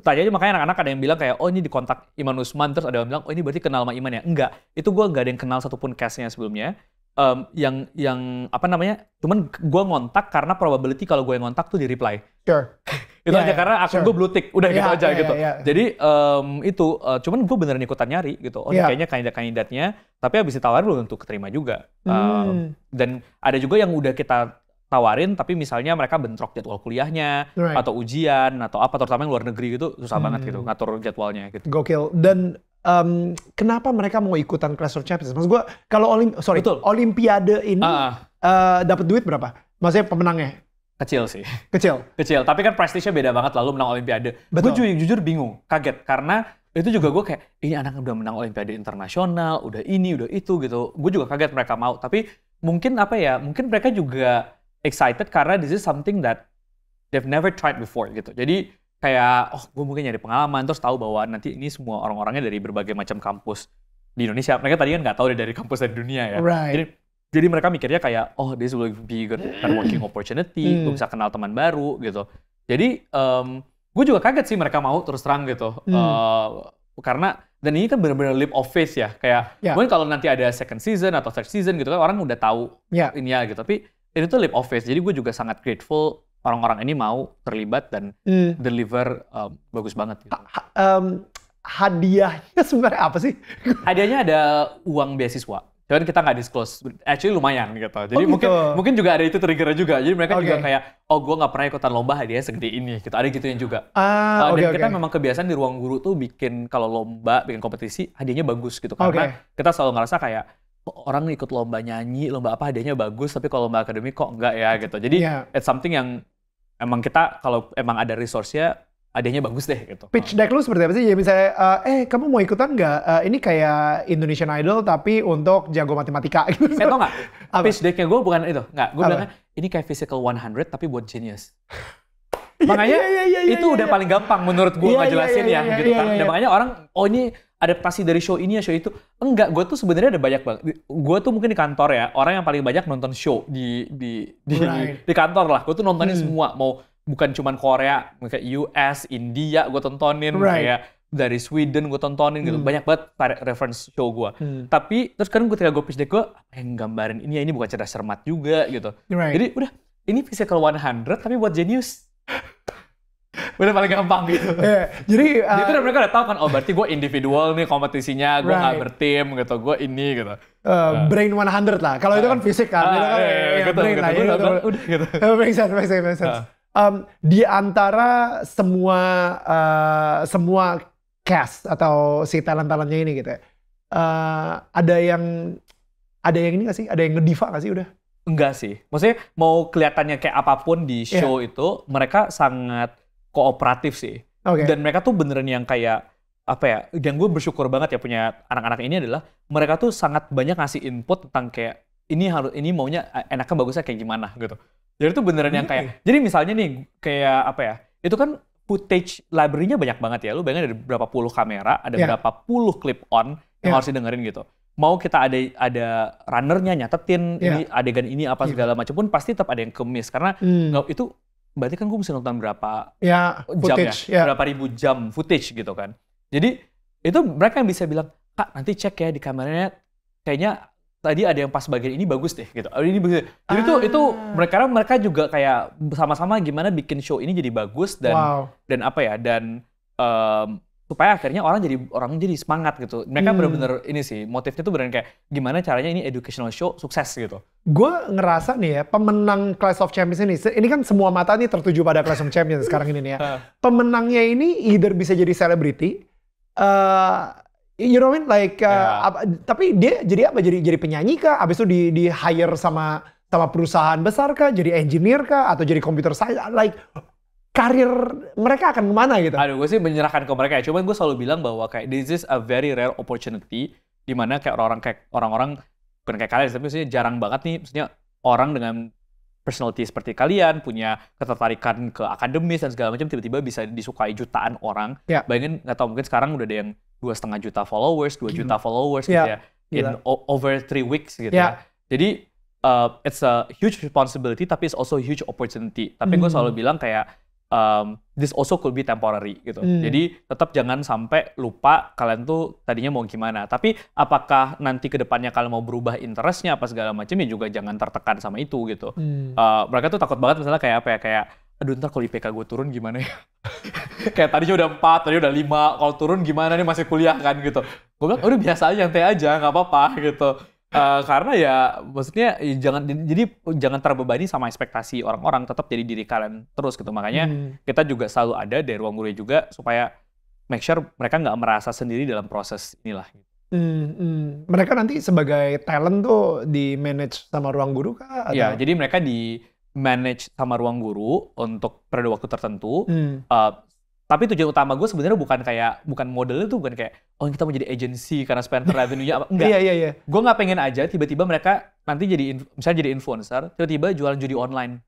tanya aja makanya anak-anak ada yang bilang kayak oh ini di kontak Iman Usman, terus ada yang bilang oh ini berarti kenal sama Iman ya. Enggak, itu gue nggak ada yang kenal satupun cast-nya sebelumnya. Yang apa namanya, cuman gue ngontak karena probability kalau gue yang ngontak tuh di reply. Itu aja karena akun gue blue tick, udah gitu aja gitu. Jadi cuman gue beneran ikutan nyari gitu. Oh kayaknya kandidatnya, tapi habis ditawarin belum tentu keterima juga. Dan ada juga yang udah kita tawarin, tapi misalnya mereka bentrok jadwal kuliahnya atau ujian atau apa, terutama yang luar negeri gitu susah banget gitu ngatur jadwalnya gitu. Gokil. Dan kenapa mereka mau ikutan Clash of Champions? Maksud gue kalau Olimpiade ini dapat duit berapa? Maksudnya pemenangnya? Kecil sih. Kecil. Tapi kan prestisnya beda banget lalu menang Olimpiade. Gue jujur bingung, kaget karena itu juga gue kayak ini anak udah menang Olimpiade internasional, udah ini, udah itu gitu. Gue juga kaget mereka mau. Tapi mungkin mungkin mereka juga excited karena this is something that they've never tried before gitu. Jadi kayak, gue mungkin nyari pengalaman, terus tahu bahwa nanti ini semua orang-orangnya dari berbagai macam kampus di Indonesia. Mereka tadi kan nggak tahu dari kampus dari dunia ya. Jadi mereka mikirnya kayak, this will be good networking opportunity, gue bisa kenal teman baru gitu. Jadi gue juga kaget sih mereka mau terus terang gitu. Karena, dan ini kan benar-benar leap of faith ya. Kayak, mungkin kalau nanti ada second season atau third season gitu kan, orang udah tahu ini ya gitu. Tapi ini tuh leap of faith. Jadi gue juga sangat grateful orang-orang ini mau terlibat dan deliver bagus banget gitu. Hadiahnya sebenarnya apa sih? Hadiahnya ada uang beasiswa. Cuman kita nggak disclose. Actually lumayan gitu. Jadi mungkin juga ada itu trigger juga. Jadi mereka juga kayak, gue nggak pernah ikutan lomba, hadiahnya segede ini gitu. Ada gitunya juga. Dan kita memang kebiasaan di ruang guru tuh bikin kalau lomba, bikin kompetisi, hadiahnya bagus gitu. Karena kita selalu ngerasa kayak orang ikut lomba nyanyi, lomba apa hadiahnya bagus, tapi kalau lomba akademik kok enggak ya gitu. Jadi it's something yang emang kita kalau emang ada resource-nya, adanya bagus deh gitu. Pitch deck lu seperti apa sih? Ya misalnya, kamu mau ikutan nggak? Ini kayak Indonesian Idol tapi untuk jago matematika. Gitu. Tau nggak? Pitch deck-nya gue bukan itu. Nggak, gue Apa? bilangnya ini kayak Physical 100 tapi buat genius. Makanya itu udah paling gampang menurut gue ngejelasin ya gitu kan. Dan makanya orang, oh ini adaptasi dari show ini ya, show itu. Enggak, gue tuh sebenarnya ada banyak banget. Gue tuh mungkin di kantor ya, orang yang paling banyak nonton show di kantor lah. Gue tuh nontonin semua, mau bukan cuman Korea, kayak US, India gue tontonin, kayak dari Sweden gue tontonin gitu. Banyak banget reference show gue. Tapi terus kan ketika gue pitch deck gue, yang gambarin ini bukan cerdas cermat juga gitu. Jadi udah, ini Physical 100 tapi buat genius. Udah paling gampang gitu. Jadi itu mereka udah tahu kan, oh berarti gue individual nih kompetisinya, gue nggak bertim gitu, gue ini gitu. Brain 100 lah. Kalau itu kan fisik kan, itu kan brain lah. Udah gitu. Make sense. Di antara semua cast atau si talent-talentnya ini gitu ya, ada yang ini nggak sih? Ada yang ngediva nggak sih udah? Enggak sih. Maksudnya mau kelihatannya kayak apapun di show itu, mereka sangat kooperatif sih. Dan mereka tuh beneran yang kayak apa ya? Dan gue bersyukur banget ya punya anak-anak ini adalah mereka tuh sangat banyak ngasih input tentang kayak ini maunya enaknya bagusnya kayak gimana gitu. Jadi itu beneran yang kayak, jadi misalnya nih kayak apa ya, itu kan footage library-nya banyak banget ya, lu bayangin ada berapa puluh kamera, ada berapa puluh clip on yang harus didengerin gitu. Mau kita ada runner-nya nyatetin, ini adegan ini apa segala macam pun pasti tetap ada yang kemis, karena itu berarti kan gue mesti nonton berapa jam berapa ribu jam footage gitu kan. Jadi itu mereka yang bisa bilang, Kak nanti cek ya di kameranya, kayaknya tadi ada yang pas bagian ini bagus deh gitu. Ini bagus. Jadi itu mereka juga kayak sama-sama gimana bikin show ini jadi bagus dan apa ya, dan supaya akhirnya orang jadi semangat gitu. Mereka benar-benar ini sih motifnya tuh benar kayak gimana caranya ini educational show sukses gitu. Gue ngerasa nih ya, pemenang Clash of Champions ini kan semua mata nih tertuju pada Clash of Champions sekarang ini nih ya. Pemenangnya ini either bisa jadi selebriti, you know what I mean? Like, tapi dia jadi apa? Jadi penyanyi kah? Abis itu di hire sama perusahaan besar kah? Jadi engineer kah? Atau jadi computer science? Like, karir mereka akan kemana gitu? Aduh, gue sih menyerahkan ke mereka ya. Cuman gue selalu bilang bahwa kayak this is a very rare opportunity, di mana kayak orang-orang bukan kayak kalian, tapi maksudnya jarang banget nih, maksudnya orang dengan personality seperti kalian, punya ketertarikan ke akademis dan segala macam, tiba-tiba bisa disukai jutaan orang. Bayangin, nggak tahu, mungkin sekarang udah ada yang 2,5 juta followers, 2 juta followers gitu ya, in over 3 weeks gitu ya. Jadi it's a huge responsibility, tapi it's also a huge opportunity. Tapi gue selalu bilang kayak this also could be temporary gitu. Jadi tetap jangan sampai lupa kalian tuh tadinya mau gimana. Tapi apakah nanti ke depannya kalian mau berubah interestnya apa segala macam, ya juga jangan tertekan sama itu gitu. Mereka tuh takut banget misalnya kayak apa ya, kayak aduh ntar kalau IPK gue turun gimana ya? Kayak tadinya udah 4, tadinya udah 5, kalau turun gimana nih, masih kuliah kan gitu. Gue bilang udah biasa aja, nyantai aja, nggak apa-apa gitu. Karena ya maksudnya jangan terbebani sama ekspektasi orang-orang, tetap jadi diri kalian terus gitu. Makanya kita juga selalu ada dari Ruang Guru juga supaya make sure mereka nggak merasa sendiri dalam proses inilah. Mereka nanti sebagai talent tuh di manage sama Ruang Guru kah? Iya, jadi mereka di manage sama Ruang Guru untuk periode waktu tertentu. Tapi tujuan utama gue sebenarnya bukan modelnya tuh bukan kayak kita mau jadi agency karena spend revenue-nya apa. Enggak. Iya. Gue nggak pengen aja tiba-tiba mereka nanti misalnya jadi influencer, tiba-tiba jualan judi online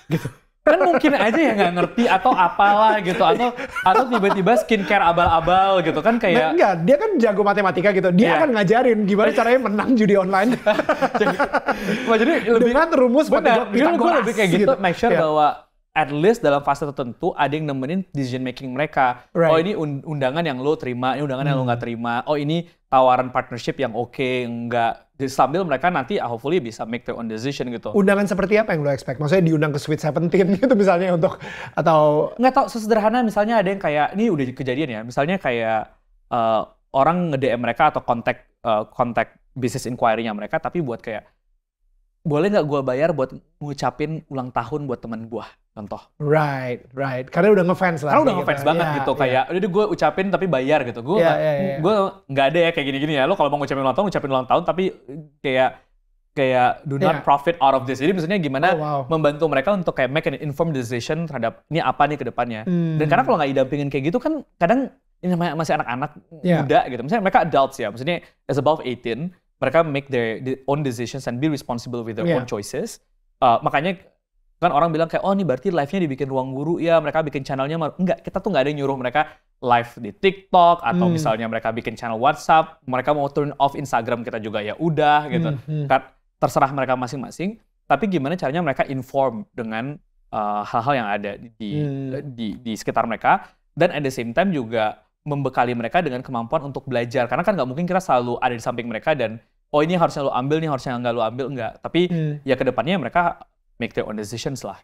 gitu. Kan mungkin aja ya nggak ngerti atau apalah gitu, atau tiba-tiba skincare abal-abal gitu kan kayak. Enggak, dia kan jago matematika gitu. Dia akan ngajarin gimana caranya menang judi online. Jadi lebih dengan rumus Pitagoras. Gue lebih kayak gitu, make sure Yeah. bahwa at least dalam fase tertentu ada yang nemenin decision making mereka. Right. Oh ini undangan yang lo terima, ini undangan yang lo nggak terima. Oh ini tawaran partnership yang oke, enggak. Jadi sambil mereka nanti hopefully bisa make their own decision gitu. Undangan seperti apa yang lo expect? Maksudnya diundang ke Sweet 17 gitu misalnya untuk, atau nggak tahu, sesederhana misalnya ada yang kayak, ini udah kejadian ya, misalnya kayak orang nge-DM mereka atau kontak business inquiry-nya mereka, tapi buat kayak, boleh nggak gue bayar buat ngucapin ulang tahun buat teman gue, contoh. Right. Karena udah ngefans lah. Karena udah ngefans banget gitu, kayak udah gue ucapin tapi bayar gitu. Gue nggak ada ya kayak gini-gini ya. Lo kalau mau ngucapin ulang tahun, tapi kayak kayak do not profit out of this. Jadi maksudnya gimana membantu mereka untuk kayak make an informed decision terhadap ini apa nih ke depannya. Dan karena kalau nggak didampingin kayak gitu kan kadang ini masih anak-anak muda gitu. Misalnya mereka adults ya, maksudnya as above 18, mereka make their own decisions and be responsible with their own choices. Makanya kan orang bilang kayak, oh ini berarti live-nya dibikin Ruang Guru, ya mereka bikin channelnya. Enggak, kita tuh nggak ada yang nyuruh mereka live di TikTok, atau misalnya mereka bikin channel WhatsApp, mereka mau turn off Instagram kita juga ya udah gitu. Terserah mereka masing-masing, tapi gimana caranya mereka inform dengan hal-hal yang ada di sekitar mereka, dan at the same time juga membekali mereka dengan kemampuan untuk belajar. Karena kan nggak mungkin kita selalu ada di samping mereka dan, oh ini harusnya lo ambil, nih harusnya nggak lo ambil, enggak. Tapi ya kedepannya mereka make their own decisions lah.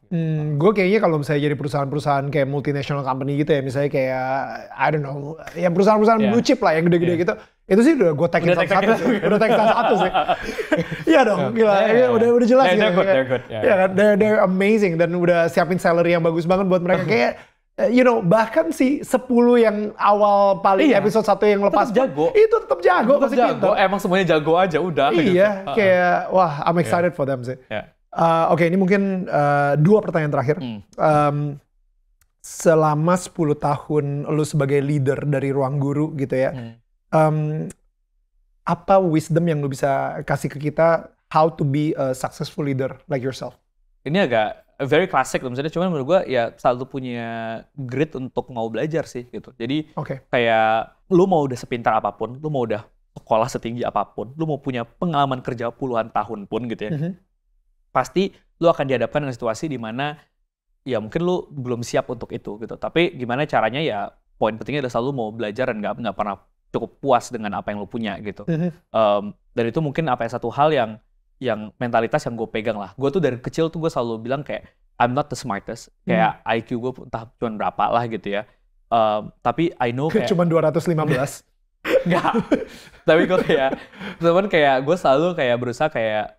Gue kayaknya kalau misalnya jadi perusahaan-perusahaan kayak multinational company gitu ya, misalnya kayak, I don't know, yang perusahaan-perusahaan blue chip lah, yang gede-gede gitu, itu sih udah gue tag-in satu-satu sih. Udah tag satu sih. Iya dong, gila. Udah jelas gitu. They're good. Iya kan, they're amazing. Dan udah siapin salary yang bagus banget buat mereka. Kayak, you know, bahkan si 10 yang awal paling episode 1 yang lepas jago. Itu tetap jago. Tetap jago. Emang semuanya jago aja, udah. Iya, kayak, wah, I'm excited for them sih. Oke, ini mungkin 2 pertanyaan terakhir. Selama 10 tahun lu sebagai leader dari Ruang Guru gitu ya, apa wisdom yang lu bisa kasih ke kita how to be a successful leader like yourself? Ini agak very classic, misalnya, cuman menurut gue ya selalu punya grit untuk mau belajar sih gitu. Jadi kayak lu mau udah sepintar apapun, lu mau udah sekolah setinggi apapun, lu mau punya pengalaman kerja puluhan tahun pun gitu ya, pasti lu akan dihadapkan dengan situasi di mana ya mungkin lu belum siap untuk itu gitu. Tapi gimana caranya, ya poin pentingnya adalah selalu mau belajar dan nggak pernah cukup puas dengan apa yang lu punya gitu. Dan itu mungkin satu hal yang mentalitas yang gue pegang lah. Gue tuh dari kecil tuh gue selalu bilang kayak I'm not the smartest. Kayak IQ gue entah cuma berapa lah gitu ya. Tapi I know kayak cuma 215. Enggak. Tapi gue kayak gue selalu kayak berusaha kayak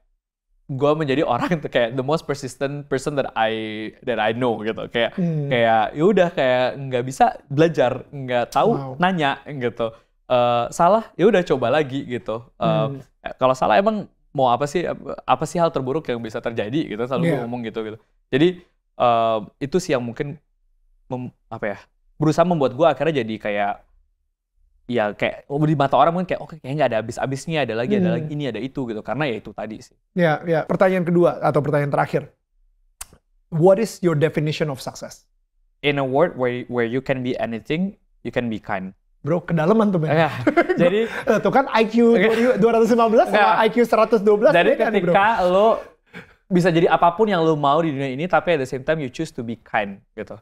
gue menjadi orang itu kayak the most persistent person that I know gitu. Kayak ya udah kayak nggak bisa belajar, nggak tahu nanya gitu. Salah ya udah coba lagi gitu. Kalau salah emang mau apa sih hal terburuk yang bisa terjadi gitu, selalu gue ngomong gitu. Jadi itu sih yang mungkin berusaha membuat gue akhirnya jadi kayak ya kayak di mata orang mungkin kayak oke, kayaknya nggak ada habis-habisnya, ada lagi ini ada itu gitu, karena ya itu tadi sih. Ya. Pertanyaan kedua atau pertanyaan terakhir, what is your definition of success? In a world where you can be anything, you can be kind. Bro, kedalaman tuh, men. Jadi tuh kan IQ 215 sama IQ 112. Jadi ketika lo bisa jadi apapun yang lo mau di dunia ini, tapi at the same time you choose to be kind gitu.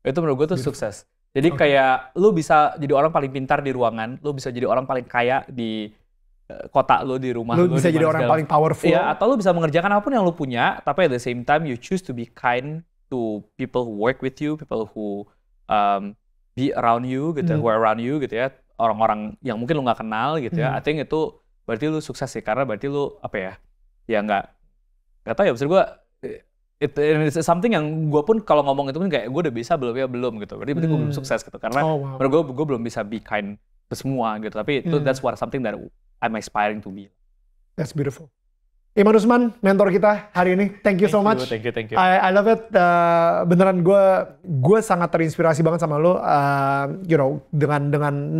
Itu menurut gue tuh sukses. Jadi kayak lo bisa jadi orang paling pintar di ruangan, lo bisa jadi orang paling kaya di kota lo, di rumah lo. Lo bisa jadi orang paling powerful. Iya, atau lo bisa mengerjakan apapun yang lo punya, tapi at the same time you choose to be kind to people who work with you, people who be around you gitu, who are around you gitu ya, orang-orang yang mungkin lo nggak kenal gitu ya. I think itu berarti lo sukses sih, karena berarti lo ya nggak tahu ya, maksud gue it's something yang gue pun kalau ngomong itu pun kayak gue udah bisa belum gitu, berarti gue belum sukses gitu, karena menurut gue belum bisa be kind ke semua gitu, tapi itu that's something that I'm aspiring to be. That's beautiful. Iman Usman, mentor kita hari ini. Thank you so much. Thank you. I love it. Beneran gue sangat terinspirasi banget sama lo. You know, dengan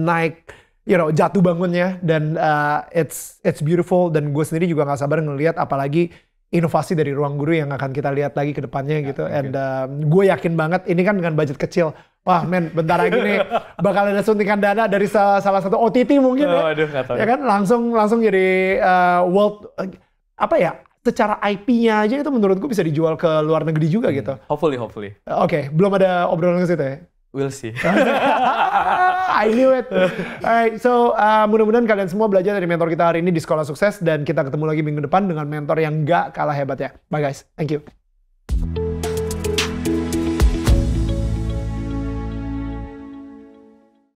naik, you know, jatuh bangunnya, dan it's beautiful. Dan gue sendiri juga nggak sabar ngelihat apalagi inovasi dari Ruang Guru yang akan kita lihat lagi ke depannya gitu. And gue yakin banget ini kan dengan budget kecil. Wah men, bentar lagi nih bakal ada suntikan dana dari salah satu OTT mungkin ya. Aduh, nggak tahu. Ya kan langsung jadi world. Secara IP-nya aja itu menurutku bisa dijual ke luar negeri juga gitu. Hopefully. Oke, belum ada obrolan ke situ ya? We'll see. I knew it. Alright, so mudah-mudahan kalian semua belajar dari mentor kita hari ini di Sekolah Sukses, dan kita ketemu lagi minggu depan dengan mentor yang nggak kalah hebat ya. Bye guys, thank you.